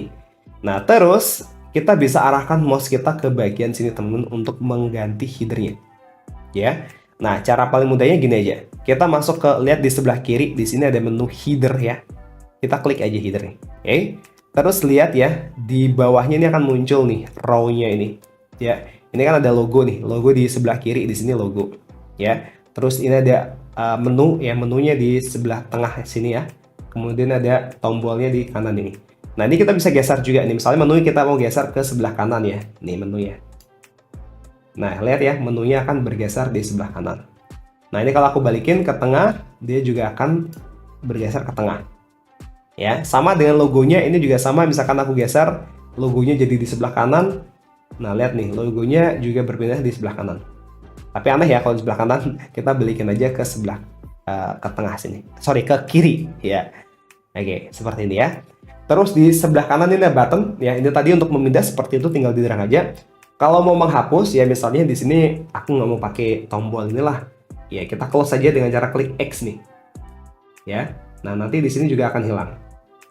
Nah, terus kita bisa arahkan mouse kita ke bagian sini teman-teman untuk mengganti headernya. Ya, nah cara paling mudahnya gini aja. Kita masuk ke lihat di sebelah kiri di sini ada menu header ya. Kita klik aja header nih. Oke. Terus lihat ya di bawahnya ini akan muncul nih row-nya ini. Ya, ini kan ada logo nih, logo di sebelah kiri di sini logo. Ya, terus ini ada menu ya, menunya di sebelah tengah sini ya. Kemudian ada tombolnya di kanan ini. Nah, ini kita bisa geser juga nih. Misalnya menu kita mau geser ke sebelah kanan ya. Nih menunya. Nah, lihat ya, menunya akan bergeser di sebelah kanan. Nah, ini kalau aku balikin ke tengah, dia juga akan bergeser ke tengah. Ya, sama dengan logonya, ini juga sama, misalkan aku geser, logonya jadi di sebelah kanan. Nah, lihat nih, logonya juga berpindah di sebelah kanan. Tapi aneh ya, kalau di sebelah kanan, kita balikin aja ke sebelah, ke tengah sini. Sorry, ke kiri, ya. Oke, seperti ini ya. Terus di sebelah kanan ini ada button, ya, ini tadi untuk memindah seperti itu, tinggal didrag aja. Kalau mau menghapus ya misalnya di sini aku nggak mau pakai tombol inilah, ya kita close saja dengan cara klik X nih, ya. Nah nanti di sini juga akan hilang.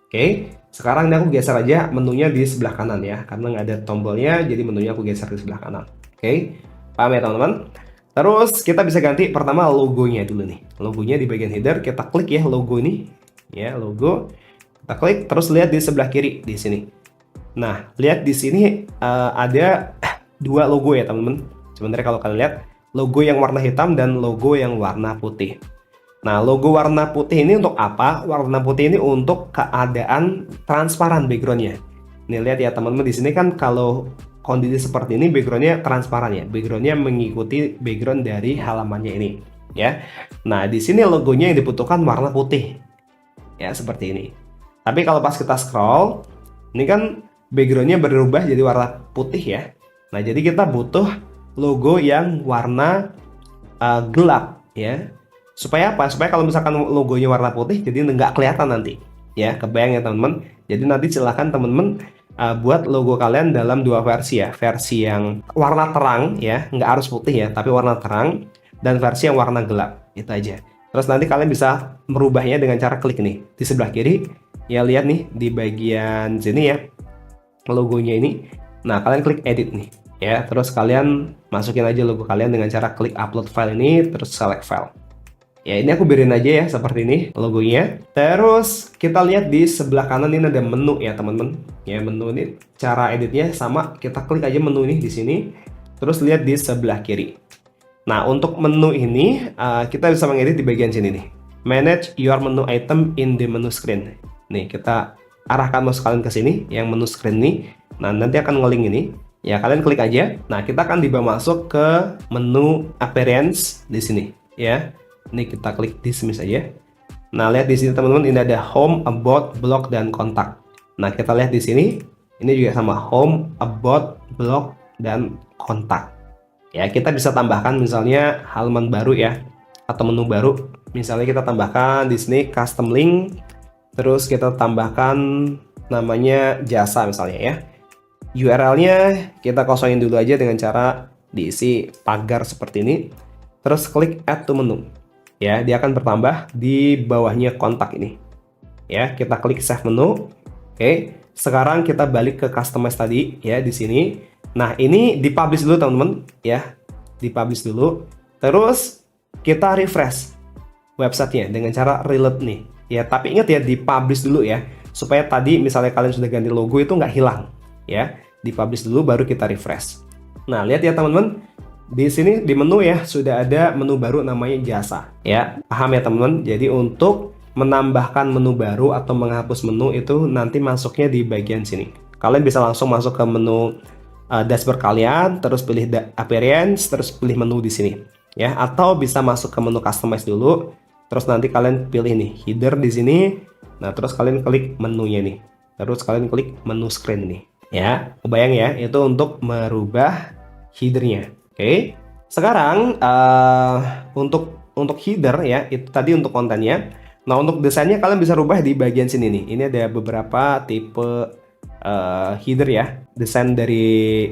Oke, sekarang ini aku geser aja menunya di sebelah kanan ya, karena nggak ada tombolnya, jadi menunya aku geser di sebelah kanan. Oke, paham ya teman-teman? Terus kita bisa ganti pertama logonya dulu nih. Logonya di bagian header kita klik ya logo ini. Ya, logo. Kita klik terus lihat di sebelah kiri di sini. Nah, lihat di sini ada dua logo ya, teman-teman. Sebenarnya kalau kalian lihat logo yang warna hitam dan logo yang warna putih. Nah, logo warna putih ini untuk apa? Warna putih ini untuk keadaan transparan backgroundnya. Nih lihat ya teman-teman, di sini kan kalau kondisi seperti ini backgroundnya transparan ya, backgroundnya mengikuti background dari halamannya ini ya. Nah di sini logonya yang dibutuhkan warna putih ya, seperti ini. Tapi kalau pas kita scroll ini kan backgroundnya berubah jadi warna putih ya. Nah jadi kita butuh logo yang warna gelap ya, supaya apa? Supaya kalau misalkan logonya warna putih jadi nggak kelihatan nanti ya. Kebayang ya teman-teman. Jadi nanti silahkan teman-teman buat logo kalian dalam dua versi ya, versi yang warna terang ya, nggak harus putih ya, tapi warna terang, dan versi yang warna gelap, itu aja. Terus nanti kalian bisa merubahnya dengan cara klik nih di sebelah kiri ya, lihat nih di bagian sini ya logonya ini. Nah kalian klik edit nih ya, terus kalian masukin aja logo kalian dengan cara klik upload file ini, terus select file. Ya ini aku biarin aja ya seperti ini logonya. Terus kita lihat di sebelah kanan ini ada menu ya teman-teman. Ya menu ini cara editnya sama, kita klik aja menu ini di sini. Terus lihat di sebelah kiri. Nah untuk menu ini kita bisa mengedit di bagian sini nih. Manage your menu item in the menu screen. Nih kita arahkan mouse kalian ke sini yang menu screen nih. Nah nanti akan ngeling ini. Ya kalian klik aja. Nah kita akan dibawa masuk ke menu appearance di sini ya. Ini kita klik dismiss aja. Nah, lihat di sini teman-teman, ini ada home, about, blog, dan kontak. Nah, kita lihat di sini, ini juga sama home, about, blog, dan kontak. Ya, kita bisa tambahkan misalnya halaman baru ya, atau menu baru. Misalnya kita tambahkan di sini custom link, terus kita tambahkan namanya jasa misalnya ya. URL-nya kita kosongin dulu aja dengan cara diisi pagar seperti ini. Terus klik add to menu. Ya, dia akan bertambah di bawahnya kontak ini. Ya, kita klik save menu. Oke, sekarang kita balik ke customize tadi ya di sini. Nah, ini dipublish dulu teman-teman ya. Dipublish dulu. Terus kita refresh websitenya dengan cara reload nih. Ya, tapi ingat ya dipublish dulu ya, supaya tadi misalnya kalian sudah ganti logo itu nggak hilang ya. Dipublish dulu baru kita refresh. Nah, lihat ya teman-teman. Di sini di menu ya sudah ada menu baru namanya jasa ya, paham ya teman-teman. Jadi untuk menambahkan menu baru atau menghapus menu itu nanti masuknya di bagian sini. Kalian bisa langsung masuk ke menu dashboard kalian, terus pilih appearance, terus pilih menu di sini ya, atau bisa masuk ke menu customize dulu, terus nanti kalian pilih nih header di sini. Nah terus kalian klik menunya nih, terus kalian klik menu screen nih ya. Kebayang ya, itu untuk merubah headernya. Oke, sekarang untuk header ya, itu tadi untuk kontennya. Nah untuk desainnya kalian bisa rubah di bagian sini nih. Ini ada beberapa tipe header ya, desain dari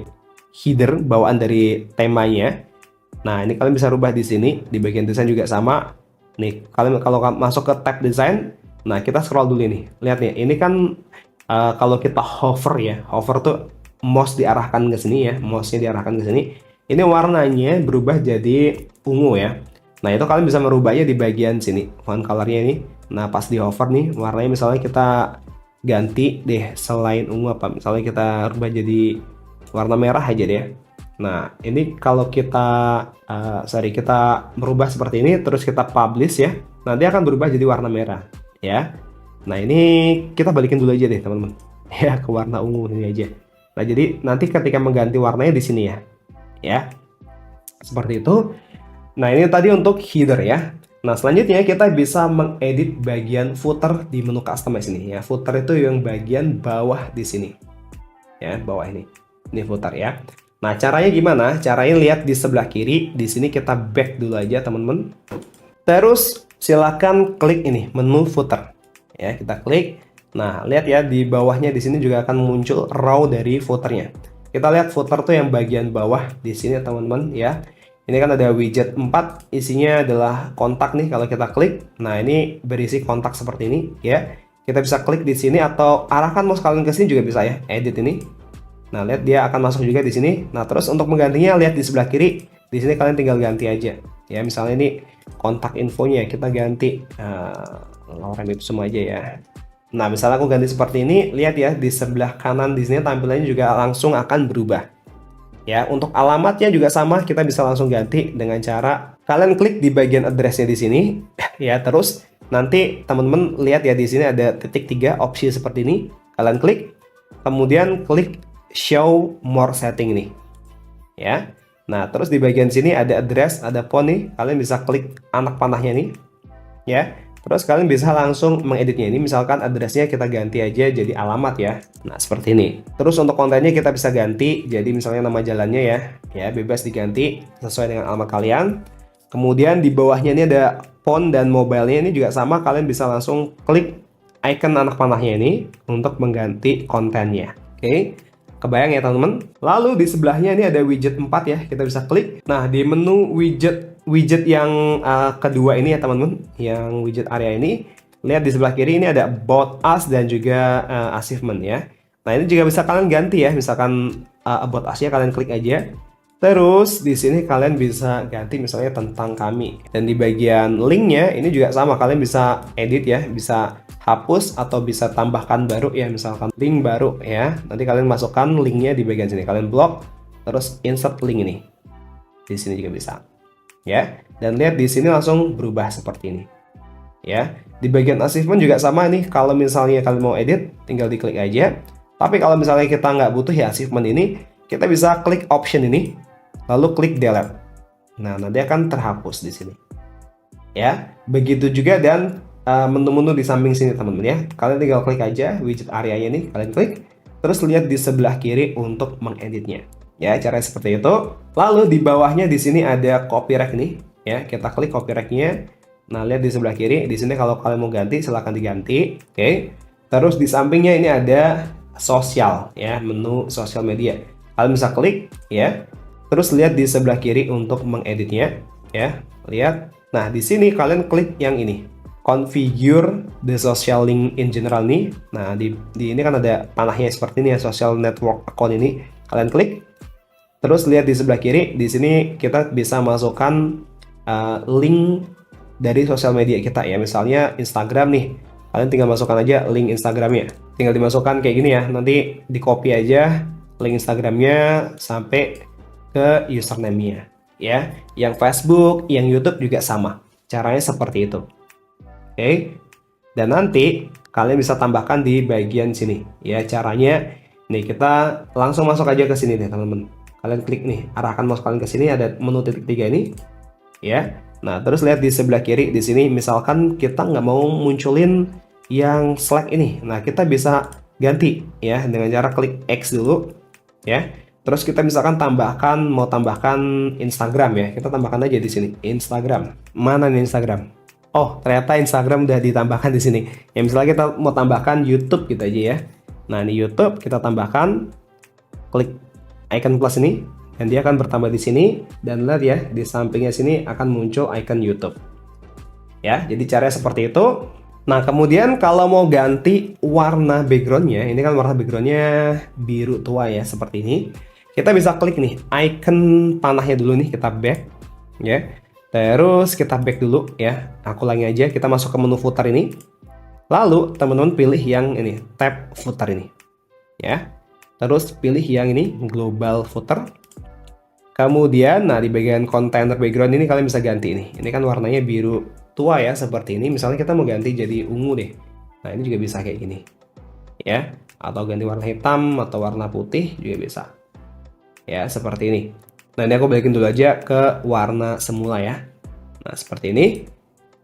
header bawaan dari temanya. Nah ini kalian bisa rubah di sini, di bagian desain juga sama. Nih kalian kalau masuk ke tab desain, nah kita scroll dulu nih. Lihat nih, ini kan kalau kita hover ya, hover tuh mouse diarahkan ke sini ya, mouse-nya diarahkan ke sini. Ini warnanya berubah jadi ungu ya. Nah itu kalian bisa merubahnya di bagian sini, font colornya ini. Nah pas di hover nih, warnanya misalnya kita ganti deh, selain ungu apa, misalnya kita rubah jadi warna merah aja deh. Nah ini kalau kita kita merubah seperti ini, terus kita publish ya, nanti akan berubah jadi warna merah ya. Nah ini kita balikin dulu aja deh teman-teman ya, ke warna ungu ini aja. Nah jadi nanti ketika mengganti warnanya di sini ya, seperti itu. Nah ini tadi untuk header ya. Nah selanjutnya kita bisa mengedit bagian footer di menu customize ini ya. Footer itu yang bagian bawah di sini ya, bawah ini footer ya. Nah caranya gimana? Caranya lihat di sebelah kiri, di sini kita back dulu aja teman-teman. Terus silakan klik ini menu footer ya, kita klik. Nah lihat ya di bawahnya di sini juga akan muncul row dari footernya. Kita lihat footer tuh yang bagian bawah di sini teman-teman ya. Ini kan ada widget 4, isinya adalah kontak nih kalau kita klik. Nah, ini berisi kontak seperti ini ya. Kita bisa klik di sini atau arahkan mouse kalian ke sini juga bisa ya, edit ini. Nah, lihat dia akan masuk juga di sini. Nah, terus untuk menggantinya lihat di sebelah kiri di sini kalian tinggal ganti aja. Ya, misalnya ini kontak infonya kita ganti Lorem Ipsum aja ya. Nah, misalnya aku ganti seperti ini, lihat ya di sebelah kanan di sini tampilannya juga langsung akan berubah. Ya, untuk alamatnya juga sama, kita bisa langsung ganti dengan cara kalian klik di bagian address-nya di sini ya, terus nanti teman-teman lihat ya di sini ada titik 3 opsi seperti ini. Kalian klik, kemudian klik show more setting ini. Ya. Nah, terus di bagian sini ada address, ada phone nih. Kalian bisa klik anak panahnya nih. Ya. Terus kalian bisa langsung mengeditnya. Ini misalkan addressnya kita ganti aja jadi alamat ya. Nah, seperti ini. Terus untuk kontennya kita bisa ganti. Jadi misalnya nama jalannya ya. Ya, bebas diganti sesuai dengan alamat kalian. Kemudian di bawahnya ini ada phone dan mobile-nya, ini juga sama. Kalian bisa langsung klik icon anak panahnya ini untuk mengganti kontennya. Oke. Kebayang ya teman-teman? Lalu di sebelahnya ini ada widget 4 ya. Kita bisa klik. Nah, di menu widget yang kedua ini ya teman-teman, yang widget area ini, lihat di sebelah kiri ini ada About Us dan juga Achievement ya. Nah, ini juga bisa kalian ganti ya, misalkan About Us-nya kalian klik aja. Terus di sini kalian bisa ganti misalnya tentang kami. Dan di bagian linknya ini juga sama, kalian bisa edit ya, bisa hapus atau bisa tambahkan baru ya, misalkan link baru ya. Nanti kalian masukkan linknya di bagian sini, kalian blok, terus insert link ini. Di sini juga bisa. Ya, dan lihat di sini langsung berubah seperti ini. Ya, di bagian achievement juga sama nih. Kalau misalnya kalian mau edit, tinggal diklik aja. Tapi kalau misalnya kita nggak butuh ya achievement ini, kita bisa klik option ini, lalu klik delete. Nah, nanti akan terhapus di sini. Ya, begitu juga dan menu-menu di samping sini teman-teman ya. Kalian tinggal klik aja widget area ini, kalian klik, terus lihat di sebelah kiri untuk mengeditnya. Ya, caranya seperti itu. Lalu di bawahnya di sini ada copy rack nih, ya. Kita klik copy rack-nya. Nah, lihat di sebelah kiri, di sini kalau kalian mau ganti silahkan diganti. Oke. Terus di sampingnya ini ada sosial, ya, menu sosial media. Kalian bisa klik, ya. Terus lihat di sebelah kiri untuk mengeditnya, ya. Lihat. Nah, di sini kalian klik yang ini. Configure the social link in general nih. Nah, di ini kan ada panahnya seperti ini ya, social network account ini. Kalian klik. Terus lihat di sebelah kiri, di sini kita bisa masukkan link dari sosial media kita ya. Misalnya Instagram nih, kalian tinggal masukkan aja link Instagramnya. Tinggal dimasukkan kayak gini ya, nanti di copy aja link Instagramnya sampai ke username-nya. Ya, yang Facebook, yang YouTube juga sama. Caranya seperti itu. Oke, dan nanti kalian bisa tambahkan di bagian sini. Ya, caranya nih kita langsung masuk aja ke sini deh teman-teman. Kalian klik nih, arahkan mouse kalian ke sini, ada menu titik 3 ini, ya. Nah, terus lihat di sebelah kiri di sini, misalkan kita nggak mau munculin yang Slack ini, nah kita bisa ganti ya dengan cara klik X dulu, ya. Terus kita misalkan mau tambahkan Instagram ya, kita tambahkan aja di sini Instagram. Mana nih Instagram? Oh, ternyata Instagram udah ditambahkan di sini. Ya, misalnya kita mau tambahkan YouTube gitu aja ya. Nah, ini YouTube kita tambahkan, klik icon plus ini dan dia akan bertambah di sini, dan lihat ya di sampingnya sini akan muncul icon YouTube. Ya, jadi caranya seperti itu. Nah, kemudian kalau mau ganti warna backgroundnya, ini kan warna backgroundnya biru tua ya seperti ini. Kita bisa klik nih icon panahnya dulu nih, kita back ya. Terus kita back dulu ya. Aku ulangi aja, kita masuk ke menu footer ini. Lalu teman-teman pilih yang ini, tab footer ini. Ya. Terus pilih yang ini, global footer. Kemudian, nah di bagian container background ini kalian bisa ganti ini. Ini kan warnanya biru tua ya, seperti ini. Misalnya kita mau ganti jadi ungu deh. Nah, ini juga bisa kayak gini. Ya, atau ganti warna hitam atau warna putih juga bisa. Ya, seperti ini. Nah, ini aku balikin dulu aja ke warna semula ya. Nah, seperti ini.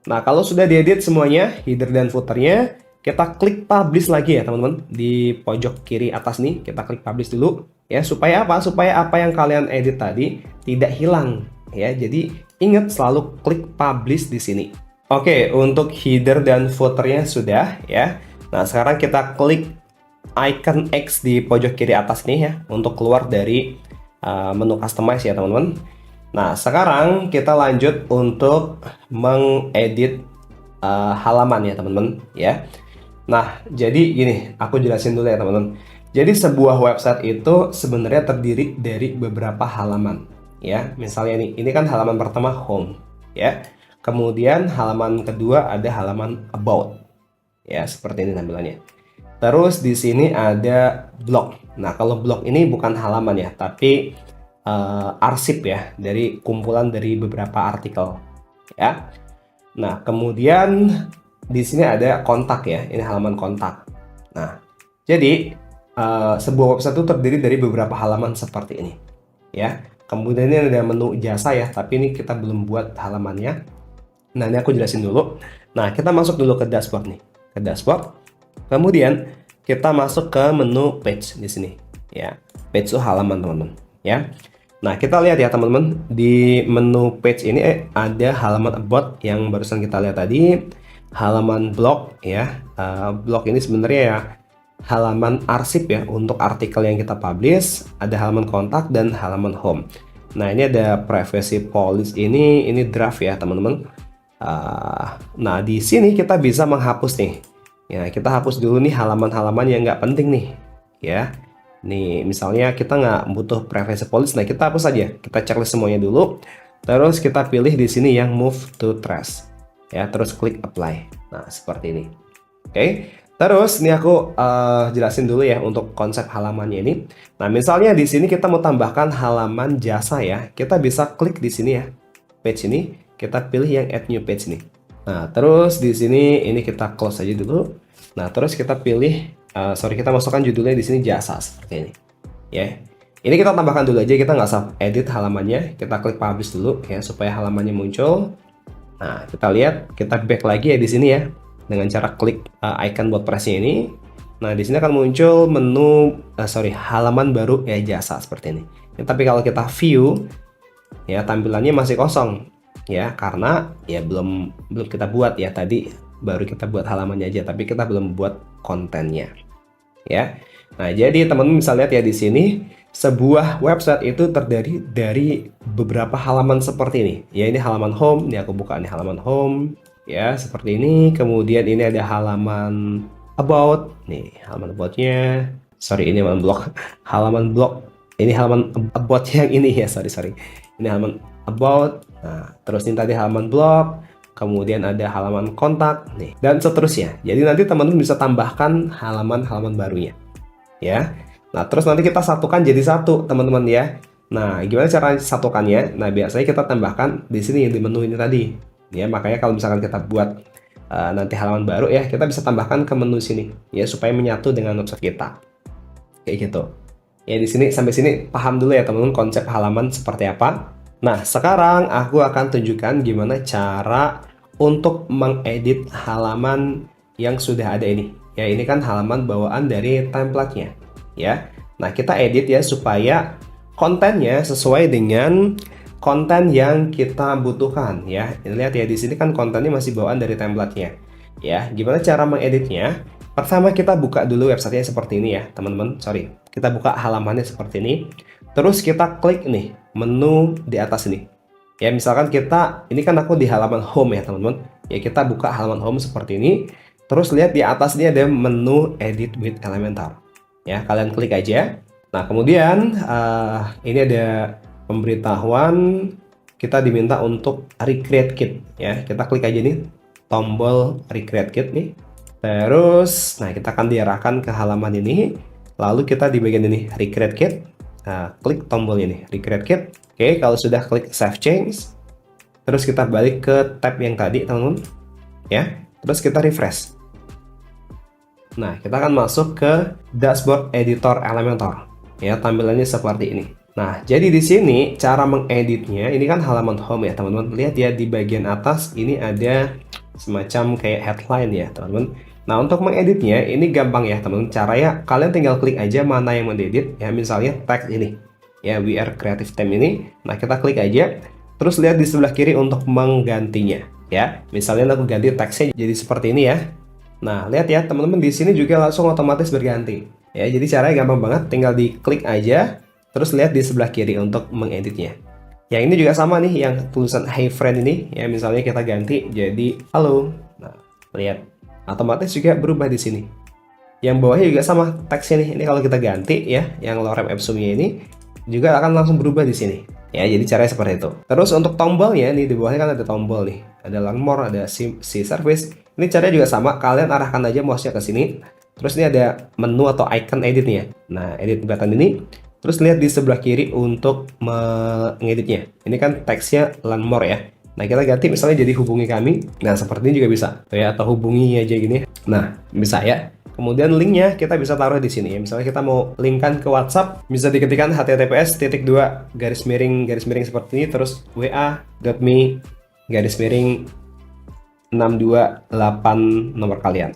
Nah, kalau sudah diedit semuanya, header dan footernya, kita klik publish lagi ya teman-teman. Di pojok kiri atas nih, kita klik publish dulu. Ya, supaya apa? Supaya apa yang kalian edit tadi tidak hilang. Ya, jadi ingat selalu klik publish di sini. Oke, untuk header dan footernya sudah ya. Nah, sekarang kita klik icon X di pojok kiri atas nih ya, untuk keluar dari menu customize ya teman-teman. Nah, sekarang kita lanjut untuk mengedit halaman ya teman-teman ya. Nah, jadi gini, aku jelasin dulu ya teman-teman. Jadi sebuah website itu sebenarnya terdiri dari beberapa halaman ya. Misalnya nih, ini kan halaman pertama home, ya. Kemudian halaman kedua ada halaman about, ya, seperti ini tampilannya. Terus di sini ada blog. Nah, kalau blog ini bukan halaman ya, tapi arsip ya, dari kumpulan dari beberapa artikel, ya. Nah, kemudian di sini ada kontak ya, ini halaman kontak. Nah, jadi sebuah website itu terdiri dari beberapa halaman seperti ini, ya. Kemudian ini ada menu jasa ya, tapi ini kita belum buat halamannya. Nah, ini aku jelasin dulu. Nah, kita masuk dulu ke dashboard nih, ke dashboard. Kemudian kita masuk ke menu page di sini, ya. Page itu halaman teman-teman, ya. Nah, kita lihat ya teman-teman, di menu page ini ada halaman about yang barusan kita lihat tadi, halaman blog ya. Blog ini sebenarnya ya halaman arsip ya untuk artikel yang kita publish, ada halaman kontak dan halaman home. Nah, ini ada privacy policy, ini draft ya teman-teman. Nah, di sini kita bisa menghapus nih. Ya, kita hapus dulu nih halaman-halaman yang nggak penting nih, ya. Nih, misalnya kita nggak butuh privacy policy, nah kita hapus saja. Kita checklist semuanya dulu. Terus kita pilih di sini yang move to trash, ya. Terus klik apply. Nah, seperti ini. Oke. Terus ini aku jelasin dulu ya untuk konsep halamannya ini. Nah, misalnya di sini kita mau tambahkan halaman jasa ya. Kita bisa klik di sini ya, page ini. Kita pilih yang add new page nih. Nah, terus di sini ini kita close aja dulu. Nah, terus kita pilih, kita masukkan judulnya di sini jasa seperti ini. Ya, ini kita tambahkan dulu aja. Kita nggak usah edit halamannya. Kita klik publish dulu ya supaya halamannya muncul. Nah, kita lihat, kita back lagi ya di sini ya dengan cara klik icon WordPress-nya ini. Nah, di sini akan muncul menu halaman baru ya jasa seperti ini. Ya, tapi kalau kita view ya tampilannya masih kosong ya karena ya belum kita buat ya, tadi baru kita buat halamannya aja tapi kita belum buat kontennya ya. Nah, jadi teman-teman bisa lihat ya di sini sebuah website itu terdiri dari beberapa halaman seperti ini ya. Ini halaman home, ini aku buka nih halaman home ya seperti ini. Kemudian ini ada halaman about nih, halaman aboutnya, ini halaman blog halaman blog, ini halaman about yang ini ya, ini halaman about. Nah, terus ini tadi halaman blog, kemudian ada halaman kontak nih, dan seterusnya. Jadi nanti teman-teman bisa tambahkan halaman-halaman barunya ya. Nah, terus nanti kita satukan jadi satu teman-teman ya. Nah, gimana cara satukannya? Nah, biasanya kita tambahkan di sini di menu ini tadi ya. Makanya kalau misalkan kita buat nanti halaman baru ya, kita bisa tambahkan ke menu sini ya supaya menyatu dengan website kita kayak gitu ya. Di sini sampai sini paham dulu ya teman-teman konsep halaman seperti apa. Nah, sekarang aku akan tunjukkan gimana cara untuk mengedit halaman yang sudah ada ini. Ya, ini kan halaman bawaan dari template-nya. Ya. Nah, kita edit ya supaya kontennya sesuai dengan konten yang kita butuhkan ya. Lihat ya di sini kan kontennya masih bawaan dari template-nya. Ya, gimana cara mengeditnya? Pertama kita buka dulu websitenya seperti ini ya, teman-teman. Kita buka halamannya seperti ini. Terus kita klik nih menu di atas ini. Ya, misalkan ini kan aku di halaman home ya, teman-teman. Ya, kita buka halaman home seperti ini. Terus lihat di atas ini ada menu edit with Elementor. Ya, kalian klik aja. Nah, kemudian ini ada pemberitahuan kita diminta untuk recreate kit ya. Kita klik aja nih tombol recreate kit nih. Terus, nah kita akan diarahkan ke halaman ini. Lalu kita di bagian ini recreate kit. Nah, klik tombol ini recreate kit. Oke, kalau sudah klik save change. Terus kita balik ke tab yang tadi, teman-teman. Ya, terus kita refresh. Nah, kita akan masuk ke dashboard editor Elementor. Ya, tampilannya seperti ini. Nah, jadi di sini cara mengeditnya, ini kan halaman home ya, teman-teman. Lihat ya di bagian atas ini ada semacam kayak headline ya, teman-teman. Nah, untuk mengeditnya ini gampang ya, teman-teman. Caranya kalian tinggal klik aja mana yang mau diedit ya, misalnya tag ini. Ya, we are creative team ini. Nah, kita klik aja. Terus lihat di sebelah kiri untuk menggantinya ya. Misalnya aku ganti teksnya jadi seperti ini ya. Nah, lihat ya, teman-teman di sini juga langsung otomatis berganti. Ya, jadi caranya gampang banget, tinggal diklik aja. Terus lihat di sebelah kiri untuk mengeditnya. Yang ini juga sama nih, yang tulisan hey friend ini ya, misalnya kita ganti jadi halo. Nah, lihat otomatis juga berubah di sini. Yang bawahnya juga sama teksnya nih. Ini kalau kita ganti ya, yang lorem ipsumnya ini juga akan langsung berubah di sini. Ya, jadi caranya seperti itu. Terus untuk tombolnya nih, di bawahnya kan ada tombol nih. Ada learn more, ada see service. Ini caranya juga sama, kalian arahkan aja mouse-nya ke sini. Terus ini ada menu atau icon editnya. Nah, edit button ini. Terus lihat di sebelah kiri untuk mengeditnya. Ini kan teksnya learn more ya. Nah, kita ganti misalnya jadi hubungi kami. Nah, seperti ini juga bisa. Tuh ya, atau hubungi aja gini. Nah, bisa ya. Kemudian linknya kita bisa taruh di sini ya. Misalnya kita mau linkkan ke WhatsApp, bisa diketikkan https:// garis miring seperti ini, terus wa.me garis miring 628 nomor kalian.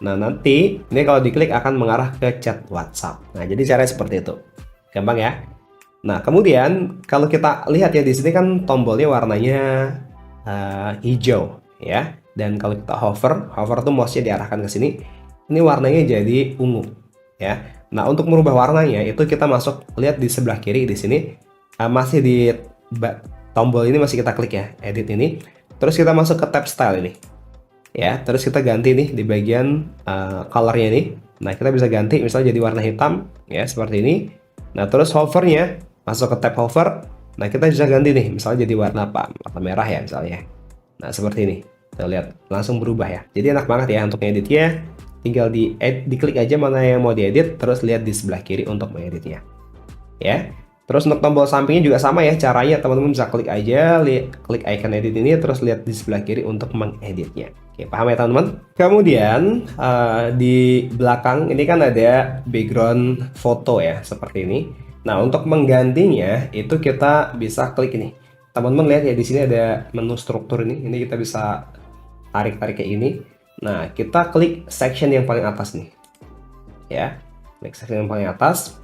Nah, nanti ini kalau diklik akan mengarah ke chat WhatsApp. Nah, jadi caranya seperti itu. Gampang ya. Nah, kemudian kalau kita lihat ya di sini kan tombolnya warnanya hijau ya. Dan kalau kita hover tuh mouse-nya diarahkan ke sini. Ini warnanya jadi ungu ya. Nah, untuk merubah warnanya itu kita masuk, lihat di sebelah kiri di sini masih di tombol ini masih kita klik ya, edit ini. Terus kita masuk ke tab style ini. Ya, terus kita ganti nih di bagian colornya ini. Nah, kita bisa ganti misalnya jadi warna hitam ya, seperti ini. Nah, terus hovernya masuk ke tab hover. Nah, kita bisa ganti nih misalnya jadi warna apa? Warna merah ya misalnya. Nah, seperti ini. Kita lihat langsung berubah ya. Jadi enak banget ya untuk editnya. Tinggal diklik aja mana yang mau diedit, terus lihat di sebelah kiri untuk mengeditnya. Ya. Terus untuk tombol sampingnya juga sama ya caranya, teman-teman bisa klik aja, klik icon edit ini, terus lihat di sebelah kiri untuk mengeditnya. Oke, paham ya teman-teman? Kemudian di belakang ini kan ada background foto ya, seperti ini. Nah, untuk menggantinya itu kita bisa klik ini. Teman-teman lihat ya di sini ada menu struktur ini kita bisa tarik-tarik kayak ini. Nah, kita klik section yang paling atas nih. Ya, klik section yang paling atas.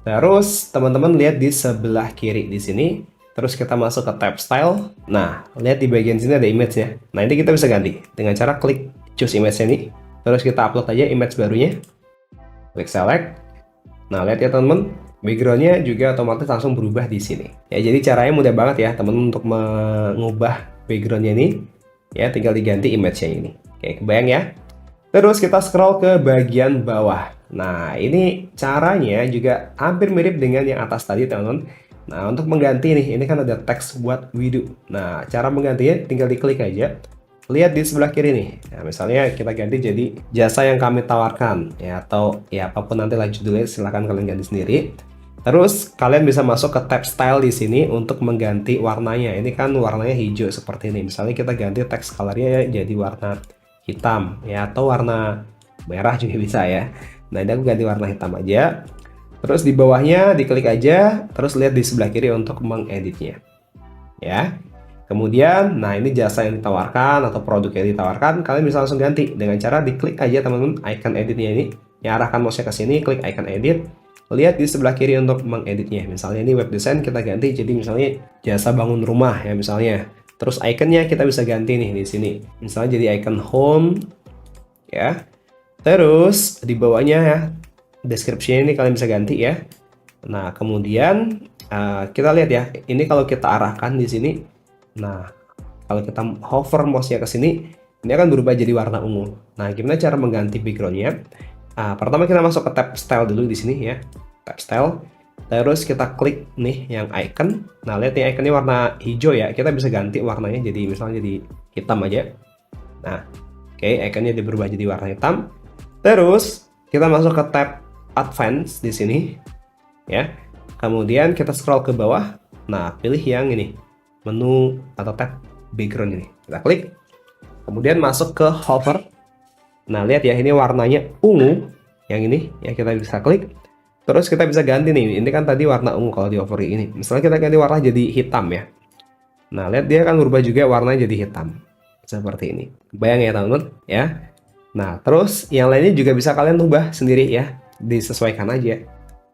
Terus teman-teman lihat di sebelah kiri di sini. Terus kita masuk ke tab style. Nah, lihat di bagian sini ada image-nya. Nah, ini kita bisa ganti dengan cara klik choose image-nya nih. Terus kita upload aja image barunya. Klik select. Nah, lihat ya teman-teman, background-nya juga otomatis langsung berubah di sini. Ya, jadi caranya mudah banget ya teman-teman untuk mengubah background-nya ini. Ya, tinggal diganti image-nya ini. Oke, kebayang ya? Terus kita scroll ke bagian bawah. Nah, ini caranya juga hampir mirip dengan yang atas tadi, teman-teman. Nah, untuk mengganti nih, ini kan ada teks what we do. Nah, cara menggantinya tinggal diklik aja. Lihat di sebelah kiri nih. Nah, misalnya kita ganti jadi jasa yang kami tawarkan ya, atau ya apapun nanti lah judulnya, silahkan kalian ganti sendiri. Terus kalian bisa masuk ke tab style di sini untuk mengganti warnanya. Ini kan warnanya hijau seperti ini. Misalnya kita ganti teks colornya jadi warna hitam ya, atau warna merah juga bisa ya. Nah, ini aku ganti warna hitam aja. Terus di bawahnya diklik aja, terus lihat di sebelah kiri untuk mengeditnya. Ya. Kemudian, nah ini jasa yang ditawarkan atau produk yang ditawarkan, kalian bisa langsung ganti dengan cara diklik aja teman-teman icon editnya ini. Ya, arahkan mouse-nya ke sini, klik icon edit. Lihat di sebelah kiri untuk mengeditnya. Misalnya ini web design, kita ganti jadi misalnya jasa bangun rumah ya misalnya. Terus iconnya kita bisa ganti nih di sini. Misalnya jadi icon home ya. Terus di bawahnya ya description ini kalian bisa ganti ya. Nah, kemudian kita lihat ya. Ini kalau kita arahkan di sini. Nah, kalau kita hover mouse-nya ke sini, ini akan berubah jadi warna ungu. Nah, gimana cara mengganti background-nya? Pertama kita masuk ke tab style dulu di sini ya, tab style. Terus kita klik nih yang icon. Nah, lihat nih iconnya warna hijau ya. Kita bisa ganti warnanya jadi misalnya jadi hitam aja. Nah, oke, iconnya berubah jadi warna hitam. Terus kita masuk ke tab advance di sini ya. Kemudian kita scroll ke bawah. Nah, pilih yang ini, menu atau tab background ini. Kita klik. Kemudian masuk ke hover. Nah, lihat ya, ini warnanya ungu. Yang ini ya, kita bisa klik. Terus kita bisa ganti nih. Ini kan tadi warna ungu kalau di hover ini. Misalnya kita ganti warna jadi hitam ya. Nah, lihat dia akan berubah juga warnanya jadi hitam. Seperti ini. Bayang ya teman-teman ya. Nah, terus yang lainnya juga bisa kalian ubah sendiri ya. Disesuaikan aja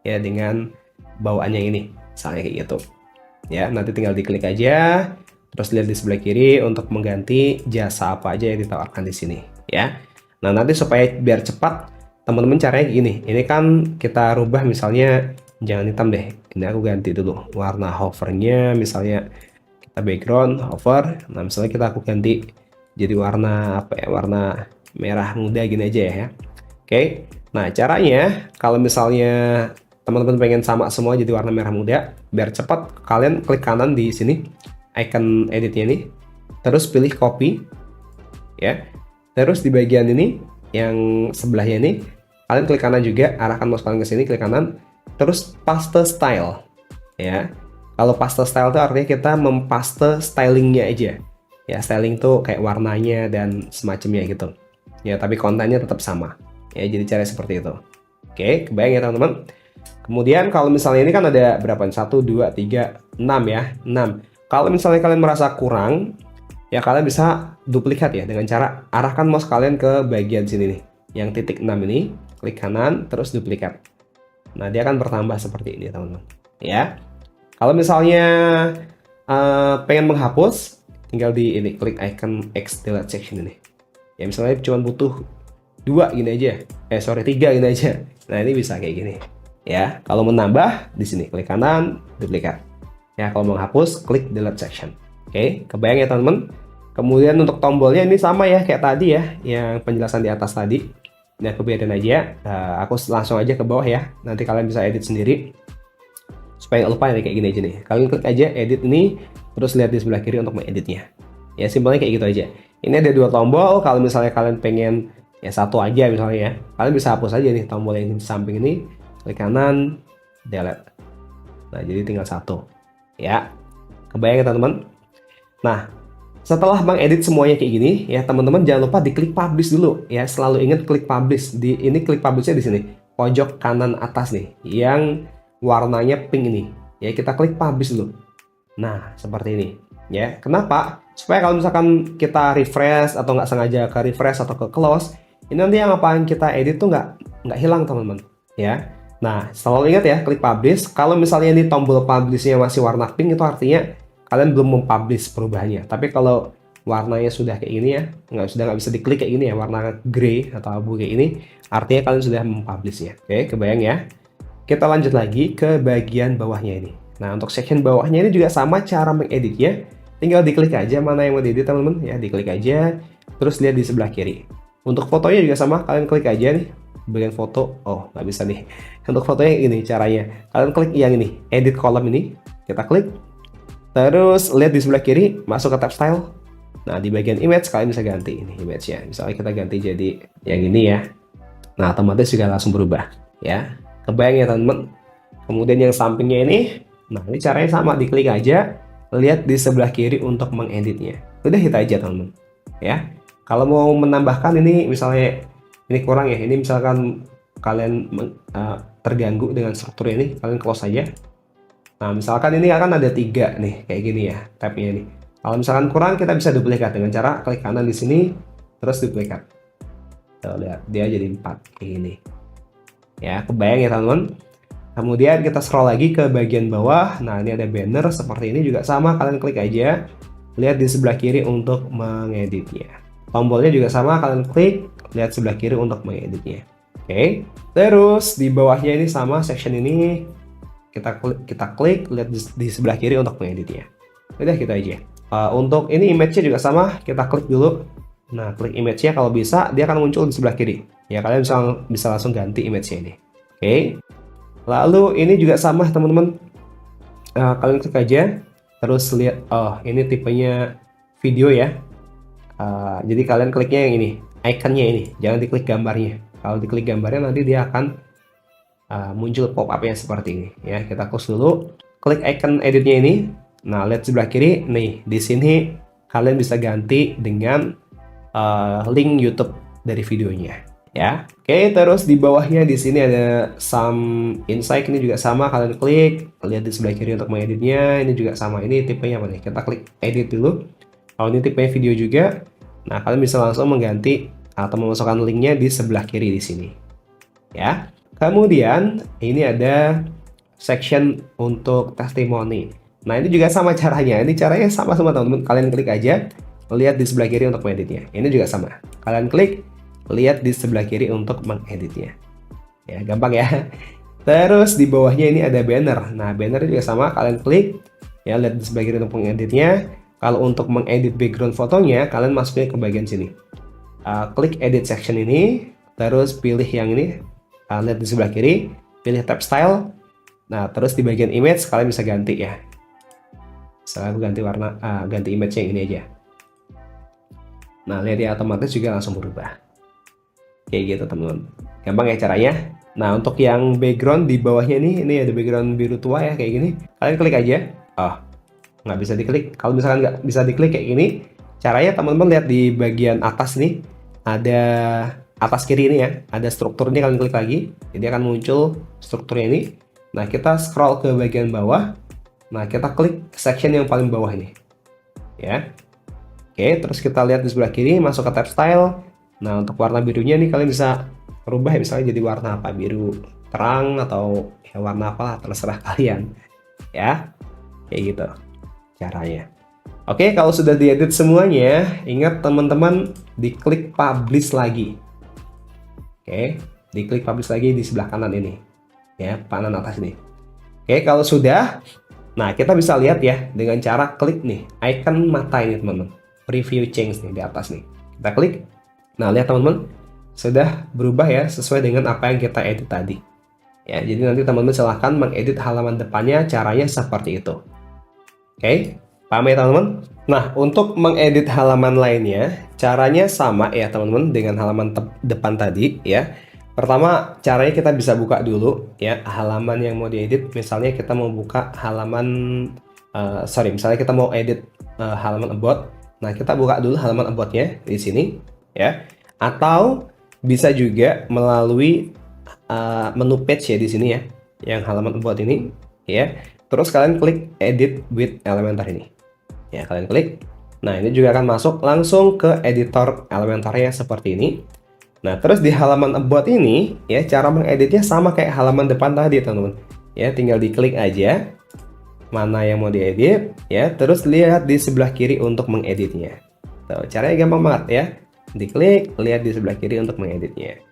ya dengan bawaannya ini. Misalnya kayak gitu. Ya, nanti tinggal diklik aja. Terus lihat di sebelah kiri untuk mengganti jasa apa aja yang ditawarkan di sini ya. Nah, nanti supaya biar cepat, teman-teman caranya gini. Ini kan kita rubah misalnya jangan hitam deh. Ini aku ganti dulu warna hovernya, misalnya kita background hover. Nah, misalnya aku ganti jadi warna apa ya? Warna merah muda gini aja ya. Oke. Nah, caranya kalau misalnya teman-teman pengen sama semua jadi warna merah muda, biar cepat kalian klik kanan di sini icon editnya ini, terus pilih copy ya. Terus di bagian ini yang sebelahnya ini kalian klik kanan juga, arahkan mouse kalian ke sini, klik kanan, terus paste style ya. Kalau paste style itu artinya kita mempaste stylingnya aja ya, styling tuh kayak warnanya dan semacamnya gitu ya, tapi kontennya tetap sama ya, jadi cara seperti itu. Oke, kebayang ya teman-teman. Kemudian kalau misalnya ini kan ada berapa? 1, 2, 3, 6 ya, 6. Kalau misalnya kalian merasa kurang, ya kalian bisa duplikat ya dengan cara arahkan mouse kalian ke bagian sini nih, yang titik 6 ini, klik kanan, terus duplikat. Nah, dia akan bertambah seperti ini teman-teman. Ya, kalau misalnya pengen menghapus, tinggal di ini, klik icon X delete section ini. Ya misalnya cuma butuh 2 gini aja, 3 gini aja. Nah ini bisa kayak gini. Ya, kalau menambah di sini klik kanan, duplikat. Ya, kalau mau menghapus klik delete section. Oke, kebayang ya teman-teman. Kemudian untuk tombolnya ini sama ya kayak tadi ya, yang penjelasan di atas tadi. Nah, aku biarin aja. Aku langsung aja ke bawah ya. Nanti kalian bisa edit sendiri. Supaya nggak lupa ya, kayak gini aja nih. Kalian klik aja edit ini, terus lihat di sebelah kiri untuk mengeditnya. Ya, simpelnya kayak gitu aja. Ini ada 2 tombol. Kalau misalnya kalian pengen ya 1 aja misalnya ya, kalian bisa hapus aja nih tombol yang di samping ini. Klik kanan, delete. Nah, jadi tinggal 1. Ya, kebayang ya teman-teman? Nah, setelah mengedit semuanya kayak gini, ya teman-teman jangan lupa diklik publish dulu. Ya, selalu ingat klik publish. Ini klik publishnya di sini, pojok kanan atas nih, yang warnanya pink ini. Ya, kita klik publish dulu. Nah, seperti ini. Ya, kenapa? Supaya kalau misalkan kita refresh atau nggak sengaja ke refresh atau ke close, ini nanti yang apa yang kita edit tuh nggak hilang teman-teman. Ya. Nah, selalu ingat ya, klik publish. Kalau misalnya ini tombol publishnya masih warna pink, itu artinya kalian belum mempublish perubahannya. Tapi kalau warnanya sudah kayak gini ya, nggak bisa diklik kayak gini ya, warna grey atau abu kayak ini, artinya kalian sudah mempublishnya. Oke, kebayang ya. Kita lanjut lagi ke bagian bawahnya ini. Nah, untuk section bawahnya ini juga sama cara mengeditnya. Tinggal diklik aja mana yang mau diedit teman-teman ya, diklik aja, terus lihat di sebelah kiri. Untuk fotonya juga sama, kalian klik aja nih bagian foto. Oh, nggak bisa nih. Untuk fotonya ini caranya, kalian klik yang ini, edit column ini, kita klik, terus lihat di sebelah kiri, masuk ke tab style. Nah, di bagian image kalian bisa ganti ini image-nya. Misalnya kita ganti jadi yang ini ya. Nah, otomatis juga langsung berubah ya. Kebayang ya teman-teman. Kemudian yang sampingnya ini, nah ini caranya sama, diklik aja, lihat di sebelah kiri untuk mengeditnya. Udah hit aja teman-teman ya. Kalau mau menambahkan ini, misalnya ini kurang ya, ini misalkan kalian terganggu dengan struktur ini, kalian close aja. Nah, misalkan ini akan ada 3 nih kayak gini ya tabnya ini. Kalau misalkan kurang, kita bisa duplikat dengan cara klik kanan di sini, terus duplikat. Tuh, lihat dia jadi 4 kayak gini ya. Kebayang ya teman-teman. Kemudian kita scroll lagi ke bagian bawah. Nah, ini ada banner seperti ini juga sama, kalian klik aja, lihat di sebelah kiri untuk mengeditnya. Tombolnya juga sama, kalian klik, lihat sebelah kiri untuk mengeditnya. Oke. Terus di bawahnya ini sama, section ini kita klik, lihat di sebelah kiri untuk mengeditnya. Udah gitu aja. Untuk ini image-nya juga sama, kita klik dulu. Nah, klik image-nya, kalau bisa dia akan muncul di sebelah kiri. Ya, kalian bisa langsung ganti image-nya ini. Oke. Lalu ini juga sama teman-teman. Kalian klik aja, terus lihat, oh ini tipenya video ya. Jadi kalian kliknya yang ini, ikonnya ini, jangan diklik gambarnya. Kalau diklik gambarnya nanti dia akan muncul pop-up-nya seperti ini ya. Kita close dulu, klik icon editnya ini. Nah, lihat sebelah kiri nih, di sini kalian bisa ganti dengan link YouTube dari videonya ya. Oke, terus di bawahnya di sini ada some insight, ini juga sama, kalian klik, lihat di sebelah kiri untuk mengeditnya. Ini juga sama, ini tipenya apa nih? Kita klik edit dulu. Kalau ini tipenya video juga, nah kalian bisa langsung mengganti atau memasukkan linknya di sebelah kiri di sini ya. Kemudian ini ada section untuk testimoni. Nah, ini juga sama caranya. Ini caranya sama semua teman-teman. Kalian klik aja, lihat di sebelah kiri untuk mengeditnya. Ini juga sama. Kalian klik, lihat di sebelah kiri untuk mengeditnya. Ya, gampang ya. Terus di bawahnya ini ada banner. Nah, banner juga sama. Kalian klik, ya lihat di sebelah kiri untuk mengeditnya. Kalau untuk mengedit background fotonya, kalian masuknya ke bagian sini. Klik edit section ini, terus pilih yang ini. Lihat di sebelah kiri. pilih tab style. Nah, terus di bagian image kalian bisa ganti ya. Misalnya aku ganti warna, ganti image yang ini aja. Nah, lihat ya, otomatis juga langsung berubah. Kayak gitu teman-teman. Gampang ya caranya. Nah, untuk yang background di bawahnya ini ada background biru tua ya kayak gini. Kalian klik aja. Oh, nggak bisa diklik. Kalau misalkan nggak bisa diklik kayak gini, caranya teman-teman lihat di bagian atas nih, ada atas kiri ini ya, ada struktur ini, kalian klik lagi, jadi akan muncul strukturnya ini. Nah, kita scroll ke bagian bawah. Nah, kita klik section yang paling bawah ini. Ya. Oke, terus kita lihat di sebelah kiri, masuk ke tab style. Nah, untuk warna birunya nih kalian bisa rubah ya, misalnya jadi warna apa, biru terang atau ya warna apa, terserah kalian. Ya, kayak gitu caranya. Oke, kalau sudah diedit semuanya, ingat teman-teman diklik publish lagi. Oke, diklik publish lagi di sebelah kanan ini. Ya, kanan atas ini. Oke, kalau sudah, nah kita bisa lihat ya dengan cara klik nih icon mata ini teman-teman. Preview change nih di atas nih. Kita klik. Nah, lihat teman-teman, sudah berubah ya sesuai dengan apa yang kita edit tadi. Ya, jadi nanti teman-teman silahkan mengedit halaman depannya, caranya seperti itu. Oke, paham ya teman-teman? Nah, untuk mengedit halaman lainnya, caranya sama ya teman-teman dengan halaman depan tadi ya. Pertama, caranya kita bisa buka dulu ya halaman yang mau diedit. Misalnya kita mau buka halaman, misalnya kita mau edit halaman about. Nah, kita buka dulu halaman about-nya di sini ya. Atau bisa juga melalui menu page ya di sini ya, yang halaman about ini ya. Terus kalian klik edit with Elementor ini. Ya, kalian klik. Nah, ini juga akan masuk langsung ke editor Elementornya seperti ini. Nah, terus di halaman about ini ya, cara mengeditnya sama kayak halaman depan tadi, teman-teman. Ya, tinggal diklik aja mana yang mau diedit ya, terus lihat di sebelah kiri untuk mengeditnya. Tuh, caranya gampang banget ya. Diklik, lihat di sebelah kiri untuk mengeditnya.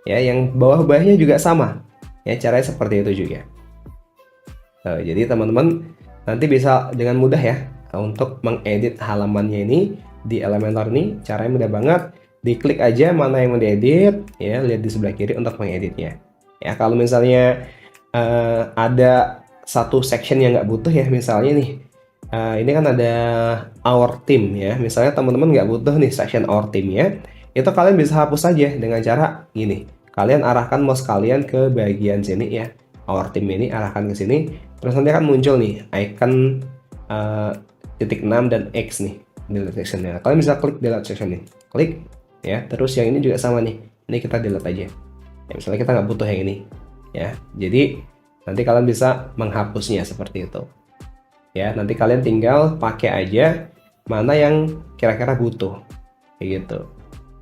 Ya, yang bawah-bawahnya juga sama. Ya, caranya seperti itu juga. Nah, jadi teman-teman nanti bisa dengan mudah ya untuk mengedit halamannya ini di Elementor ini. Caranya mudah banget. Diklik aja mana yang mau diedit, ya lihat di sebelah kiri untuk mengeditnya. Ya, kalau misalnya ada satu section yang nggak butuh ya, misalnya nih, ini kan ada our team ya. Misalnya teman-teman nggak butuh nih section our team ya, itu kalian bisa hapus saja dengan cara gini. Kalian arahkan mouse kalian ke bagian sini ya. Our team ini arahkan ke sini, terus nanti akan muncul nih icon titik 6 dan X nih delete sectionnya. Kalian bisa klik delete section nih, klik ya. Terus yang ini juga sama nih, ini kita delete aja ya, misalnya kita nggak butuh yang ini ya. Jadi nanti kalian bisa menghapusnya seperti itu ya. Nanti kalian tinggal pakai aja mana yang kira-kira butuh kayak gitu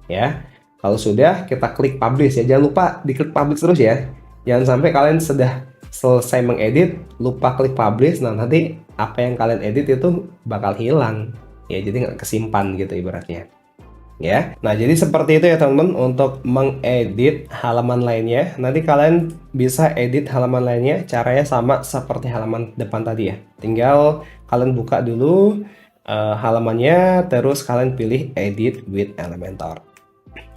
ya. Kalau sudah, kita klik publish ya. Jangan lupa diklik publish terus ya. Jangan sampai kalian sudah selesai mengedit lupa klik publish. Nah, nanti apa yang kalian edit itu bakal hilang ya, jadi nggak kesimpan gitu ibaratnya ya. Nah, jadi seperti itu ya teman-teman untuk mengedit halaman lainnya. Nanti kalian bisa edit halaman lainnya, caranya sama seperti halaman depan tadi ya. Tinggal kalian buka dulu halamannya, terus kalian pilih edit with Elementor.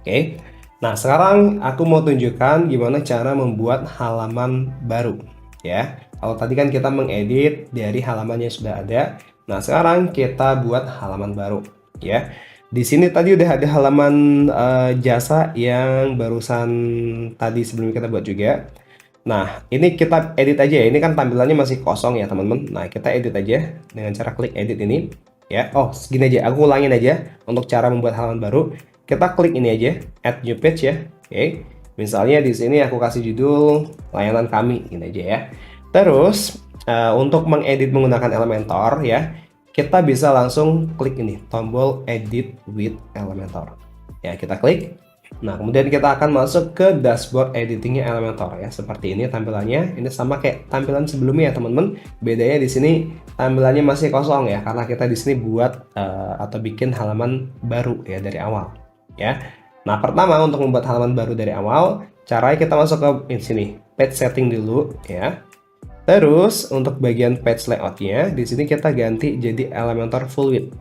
Oke. Nah, sekarang aku mau tunjukkan gimana cara membuat halaman baru ya. Kalau tadi kan kita mengedit dari halaman yang sudah ada. Nah, sekarang kita buat halaman baru ya. Di sini tadi udah ada halaman jasa yang barusan tadi sebelum kita buat juga. Nah, ini kita edit aja ya. Ini kan tampilannya masih kosong ya, teman-teman. Nah, kita edit aja dengan cara klik edit ini ya. Oh, segini aja. Aku ulangin aja untuk cara membuat halaman baru. Kita klik ini aja, add new page ya. Oke. Misalnya di sini aku kasih judul layanan kami, ini aja ya. Terus untuk mengedit menggunakan Elementor ya, kita bisa langsung klik ini tombol edit with Elementor. Ya, kita klik. Nah, kemudian kita akan masuk ke dashboard editingnya Elementor ya. Seperti ini tampilannya. Ini sama kayak tampilan sebelumnya ya, teman-teman. Bedanya di sini tampilannya masih kosong ya, karena kita di sini buat atau bikin halaman baru ya dari awal. Ya. Nah, pertama untuk membuat halaman baru dari awal, caranya kita masuk ke sini, page setting dulu ya. Terus untuk bagian page layoutnya, di sini kita ganti jadi Elementor full width.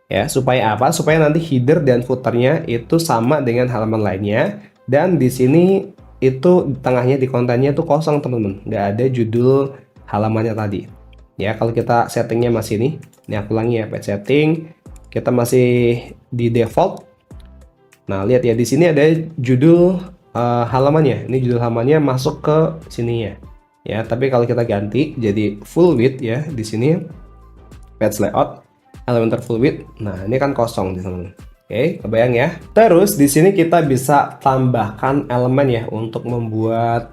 Ya, supaya apa? Supaya nanti header dan footernya itu sama dengan halaman lainnya. Dan di sini itu di tengahnya di kontennya tuh kosong teman-teman, nggak ada judul halamannya tadi. Ya, kalau kita settingnya masih ini aku ulangi ya, page setting, kita masih di default. Nah, lihat ya di sini ada judul halamannya. Ini judul halamannya masuk ke sininya. Ya, tapi kalau kita ganti jadi full width ya di sini page layout Elementor full width. Nah, ini kan kosong teman-teman. Oke, kebayang ya. Terus di sini kita bisa tambahkan elemen ya untuk membuat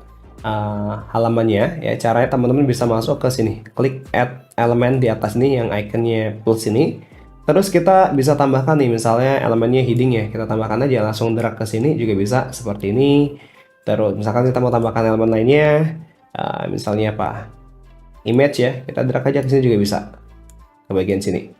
halamannya ya. Caranya teman-teman bisa masuk ke sini, klik add elemen di atas ini yang ikonnya plus ini. Terus kita bisa tambahkan nih misalnya elemennya heading ya. Kita tambahkan aja, langsung drag ke sini juga bisa seperti ini. Terus misalkan kita mau tambahkan elemen lainnya, misalnya apa? Image ya. Kita drag aja ke sini juga bisa. Ke bagian sini.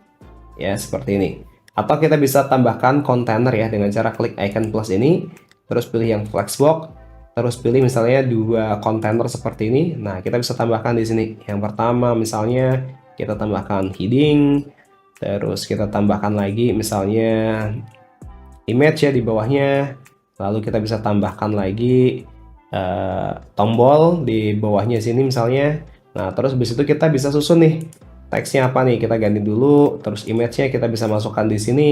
Ya, seperti ini. Atau kita bisa tambahkan kontainer ya dengan cara klik icon plus ini, terus pilih yang flexbox, terus pilih misalnya 2 kontainer seperti ini. Nah, kita bisa tambahkan di sini. Yang pertama misalnya kita tambahkan heading, terus kita tambahkan lagi misalnya image ya di bawahnya. Lalu kita bisa tambahkan lagi tombol di bawahnya sini misalnya. Nah, terus habis itu kita bisa susun nih. Teksnya apa nih? Kita ganti dulu, terus image-nya kita bisa masukkan di sini.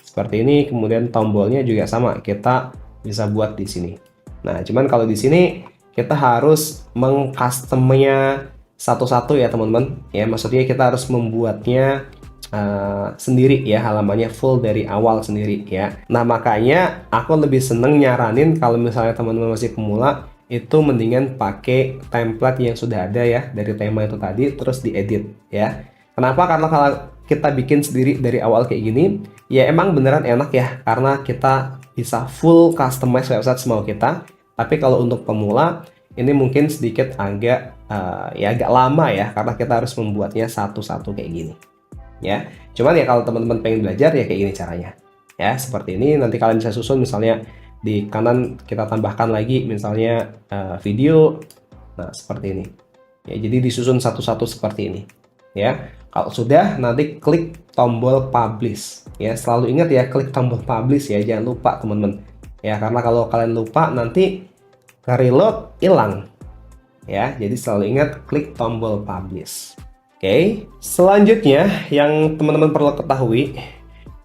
Seperti ini, kemudian tombolnya juga sama, kita bisa buat di sini. Nah, cuman kalau di sini kita harus mengcustomnya satu-satu ya, teman-teman. Ya, maksudnya kita harus membuatnya sendiri ya, halamannya full dari awal sendiri ya. Nah, makanya aku lebih seneng nyaranin kalau misalnya teman-teman masih pemula, itu mendingan pakai template yang sudah ada ya dari tema itu tadi, terus diedit ya. Kenapa? Karena kalau kita bikin sendiri dari awal kayak gini, ya emang beneran enak ya, karena kita bisa full customize website semau kita. Tapi kalau untuk pemula, ini mungkin sedikit agak ya agak lama ya, karena kita harus membuatnya satu-satu kayak gini ya. Cuman ya kalau teman-teman pengen belajar ya kayak gini caranya ya, seperti ini. Nanti kalian bisa susun misalnya di kanan kita tambahkan lagi misalnya video. Nah, seperti ini ya, jadi disusun satu-satu seperti ini ya. Kalau sudah, nanti klik tombol publish ya. Selalu ingat ya, klik tombol publish ya, jangan lupa teman-teman ya, karena kalau kalian lupa nanti ke reload hilang ya. Jadi selalu ingat klik tombol publish. Oke, selanjutnya yang teman-teman perlu ketahui,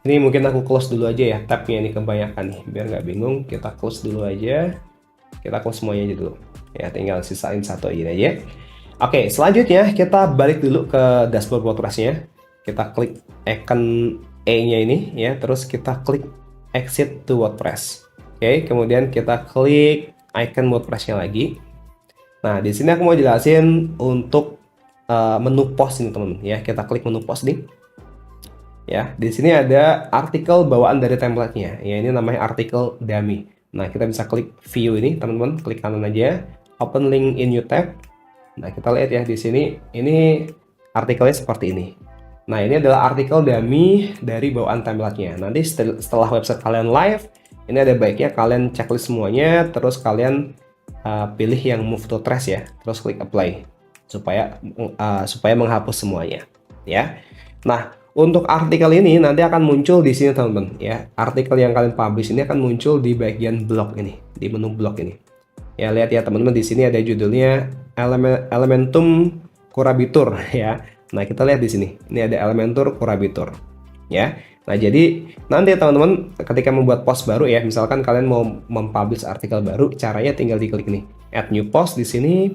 ini mungkin aku close dulu aja ya, tabnya ini kebanyakan nih, biar nggak bingung. Kita close dulu aja, kita close semuanya aja dulu ya, tinggal sisain satu aja. Oke, selanjutnya kita balik dulu ke dashboard WordPress-nya. Kita klik icon E-nya ini ya, terus kita klik exit to WordPress. Oke, kemudian kita klik icon WordPress-nya lagi. Nah, di sini aku mau jelasin untuk menu post ini teman-teman ya. Kita klik menu post nih. Ya, di sini ada artikel bawaan dari template-nya. Ya, ini namanya artikel dummy. Nah, kita bisa klik view ini, teman-teman. Klik kanan aja, open link in new tab. Nah, kita lihat ya di sini, ini artikelnya seperti ini. Nah, ini adalah artikel dummy dari bawaan template-nya. Nanti setelah website kalian live, ini ada baiknya kalian checklist semuanya, terus kalian pilih yang move to trash ya, terus klik apply supaya menghapus semuanya ya. Nah, untuk artikel ini nanti akan muncul di sini teman-teman ya. Artikel yang kalian publish ini akan muncul di bagian blog ini, di menu blog ini. Ya, lihat ya teman-teman, di sini ada judulnya Elementum Curabitur ya. Nah, kita lihat di sini. Ini ada Elementor Curabitur ya. Nah, jadi nanti teman-teman ketika membuat post baru ya, misalkan kalian mau mempublish artikel baru, caranya tinggal diklik nih, add new post di sini.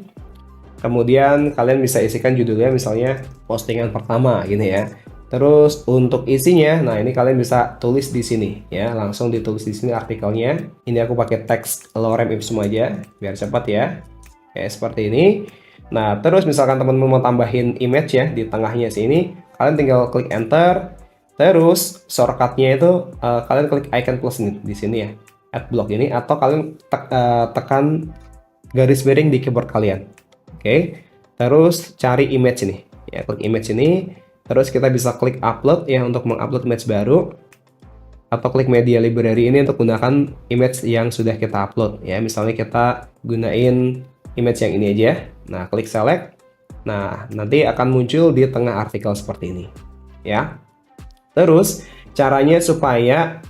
Kemudian kalian bisa isikan judulnya misalnya postingan pertama gini ya. Terus untuk isinya, nah ini kalian bisa tulis di sini ya, langsung ditulis di sini artikelnya. Ini aku pakai teks lorem ipsum aja biar cepat ya. Kayak seperti ini. Nah, terus misalkan teman-teman mau tambahin image ya di tengahnya sini, kalian tinggal klik enter. Terus shortcutnya itu kalian klik icon plus ini di sini ya, add block ini, atau kalian tekan garis miring di keyboard kalian. Oke, terus cari image ini ya, klik image ini. Terus kita bisa klik upload ya untuk mengupload image baru, atau klik media library ini untuk gunakan image yang sudah kita upload ya. Misalnya kita gunain image yang ini aja. Nah, klik select. Nah, nanti akan muncul di tengah artikel seperti ini ya. Terus caranya supaya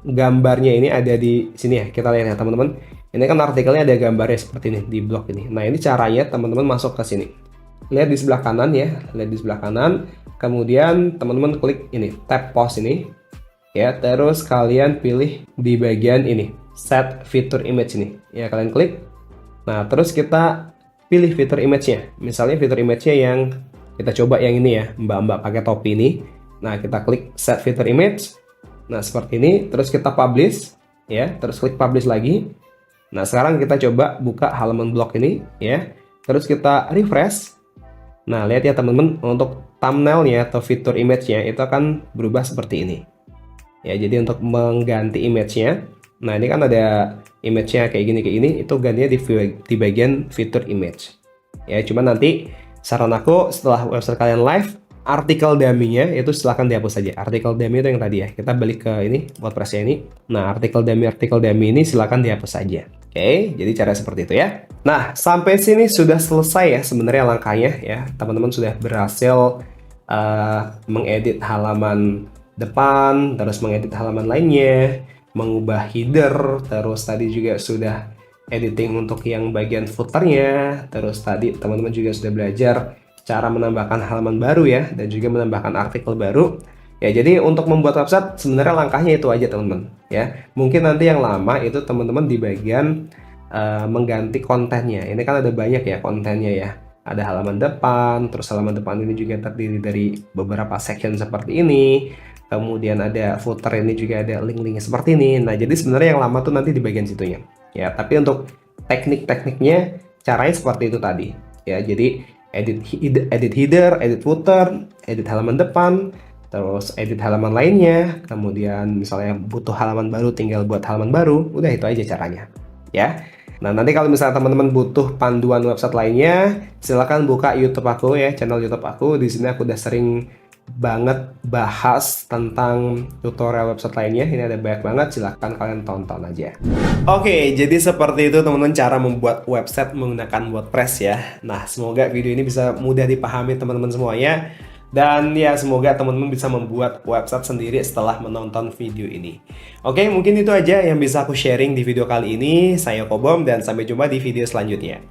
gambarnya ini ada di sini ya. Kita lihat ya teman-teman. Ini kan artikelnya ada gambarnya seperti ini di blog ini. Nah, ini caranya teman-teman masuk ke sini. Lihat di sebelah kanan ya, lihat di sebelah kanan. Kemudian teman-teman klik ini, tab post ini. Ya, terus kalian pilih di bagian ini, set feature image ini. Ya, kalian klik. Nah, terus kita pilih fitur image-nya. Misalnya fitur image-nya yang kita coba yang ini ya, mbak-mbak pakai topi ini. Nah, kita klik set fitur image. Nah, seperti ini. Terus kita publish, ya. Terus klik publish lagi. Nah, sekarang kita coba buka halaman blog ini, ya. Terus kita refresh. Nah, lihat ya teman-teman, untuk thumbnail-nya atau fitur image-nya itu akan berubah seperti ini. Ya, jadi untuk mengganti image-nya, nah ini kan ada image-nya kayak gini, itu gantinya di bagian fitur image. Ya, cuman nanti saran aku setelah website kalian live, artikel dummy-nya itu silahkan dihapus saja. Artikel dummy itu yang tadi ya, kita balik ke ini, WordPress-nya ini. Nah, artikel dummy ini silahkan dihapus saja. Oke, jadi cara seperti itu ya. Nah, sampai sini sudah selesai ya sebenarnya langkahnya ya. Teman-teman sudah berhasil mengedit halaman depan, terus mengedit halaman lainnya, mengubah header, terus tadi juga sudah editing untuk yang bagian footernya, terus tadi teman-teman juga sudah belajar cara menambahkan halaman baru ya, dan juga menambahkan artikel baru. Ya, jadi untuk membuat website sebenarnya langkahnya itu aja teman-teman ya. Mungkin nanti yang lama itu teman-teman di bagian mengganti kontennya. Ini kan ada banyak ya kontennya ya. Ada halaman depan, terus halaman depan ini juga terdiri dari beberapa section seperti ini. Kemudian ada footer ini juga ada link-linknya seperti ini. Nah, jadi sebenarnya yang lama tuh nanti di bagian situnya. Ya, tapi untuk teknik-tekniknya caranya seperti itu tadi. Ya, jadi edit header, edit footer, edit halaman depan, terus edit halaman lainnya. Kemudian misalnya butuh halaman baru, tinggal buat halaman baru. Udah itu aja caranya. Ya. Nah, nanti kalau misalnya teman-teman butuh panduan website lainnya, silahkan buka YouTube aku ya, channel YouTube aku. Di sini aku udah sering banget bahas tentang tutorial website lainnya. Ini ada banyak banget, silahkan kalian tonton aja. Oke, jadi seperti itu teman-teman cara membuat website menggunakan WordPress ya. Nah, semoga video ini bisa mudah dipahami teman-teman semuanya. Dan ya semoga teman-teman bisa membuat website sendiri setelah menonton video ini. Oke, mungkin itu aja yang bisa aku sharing di video kali ini. Saya Kobom dan sampai jumpa di video selanjutnya.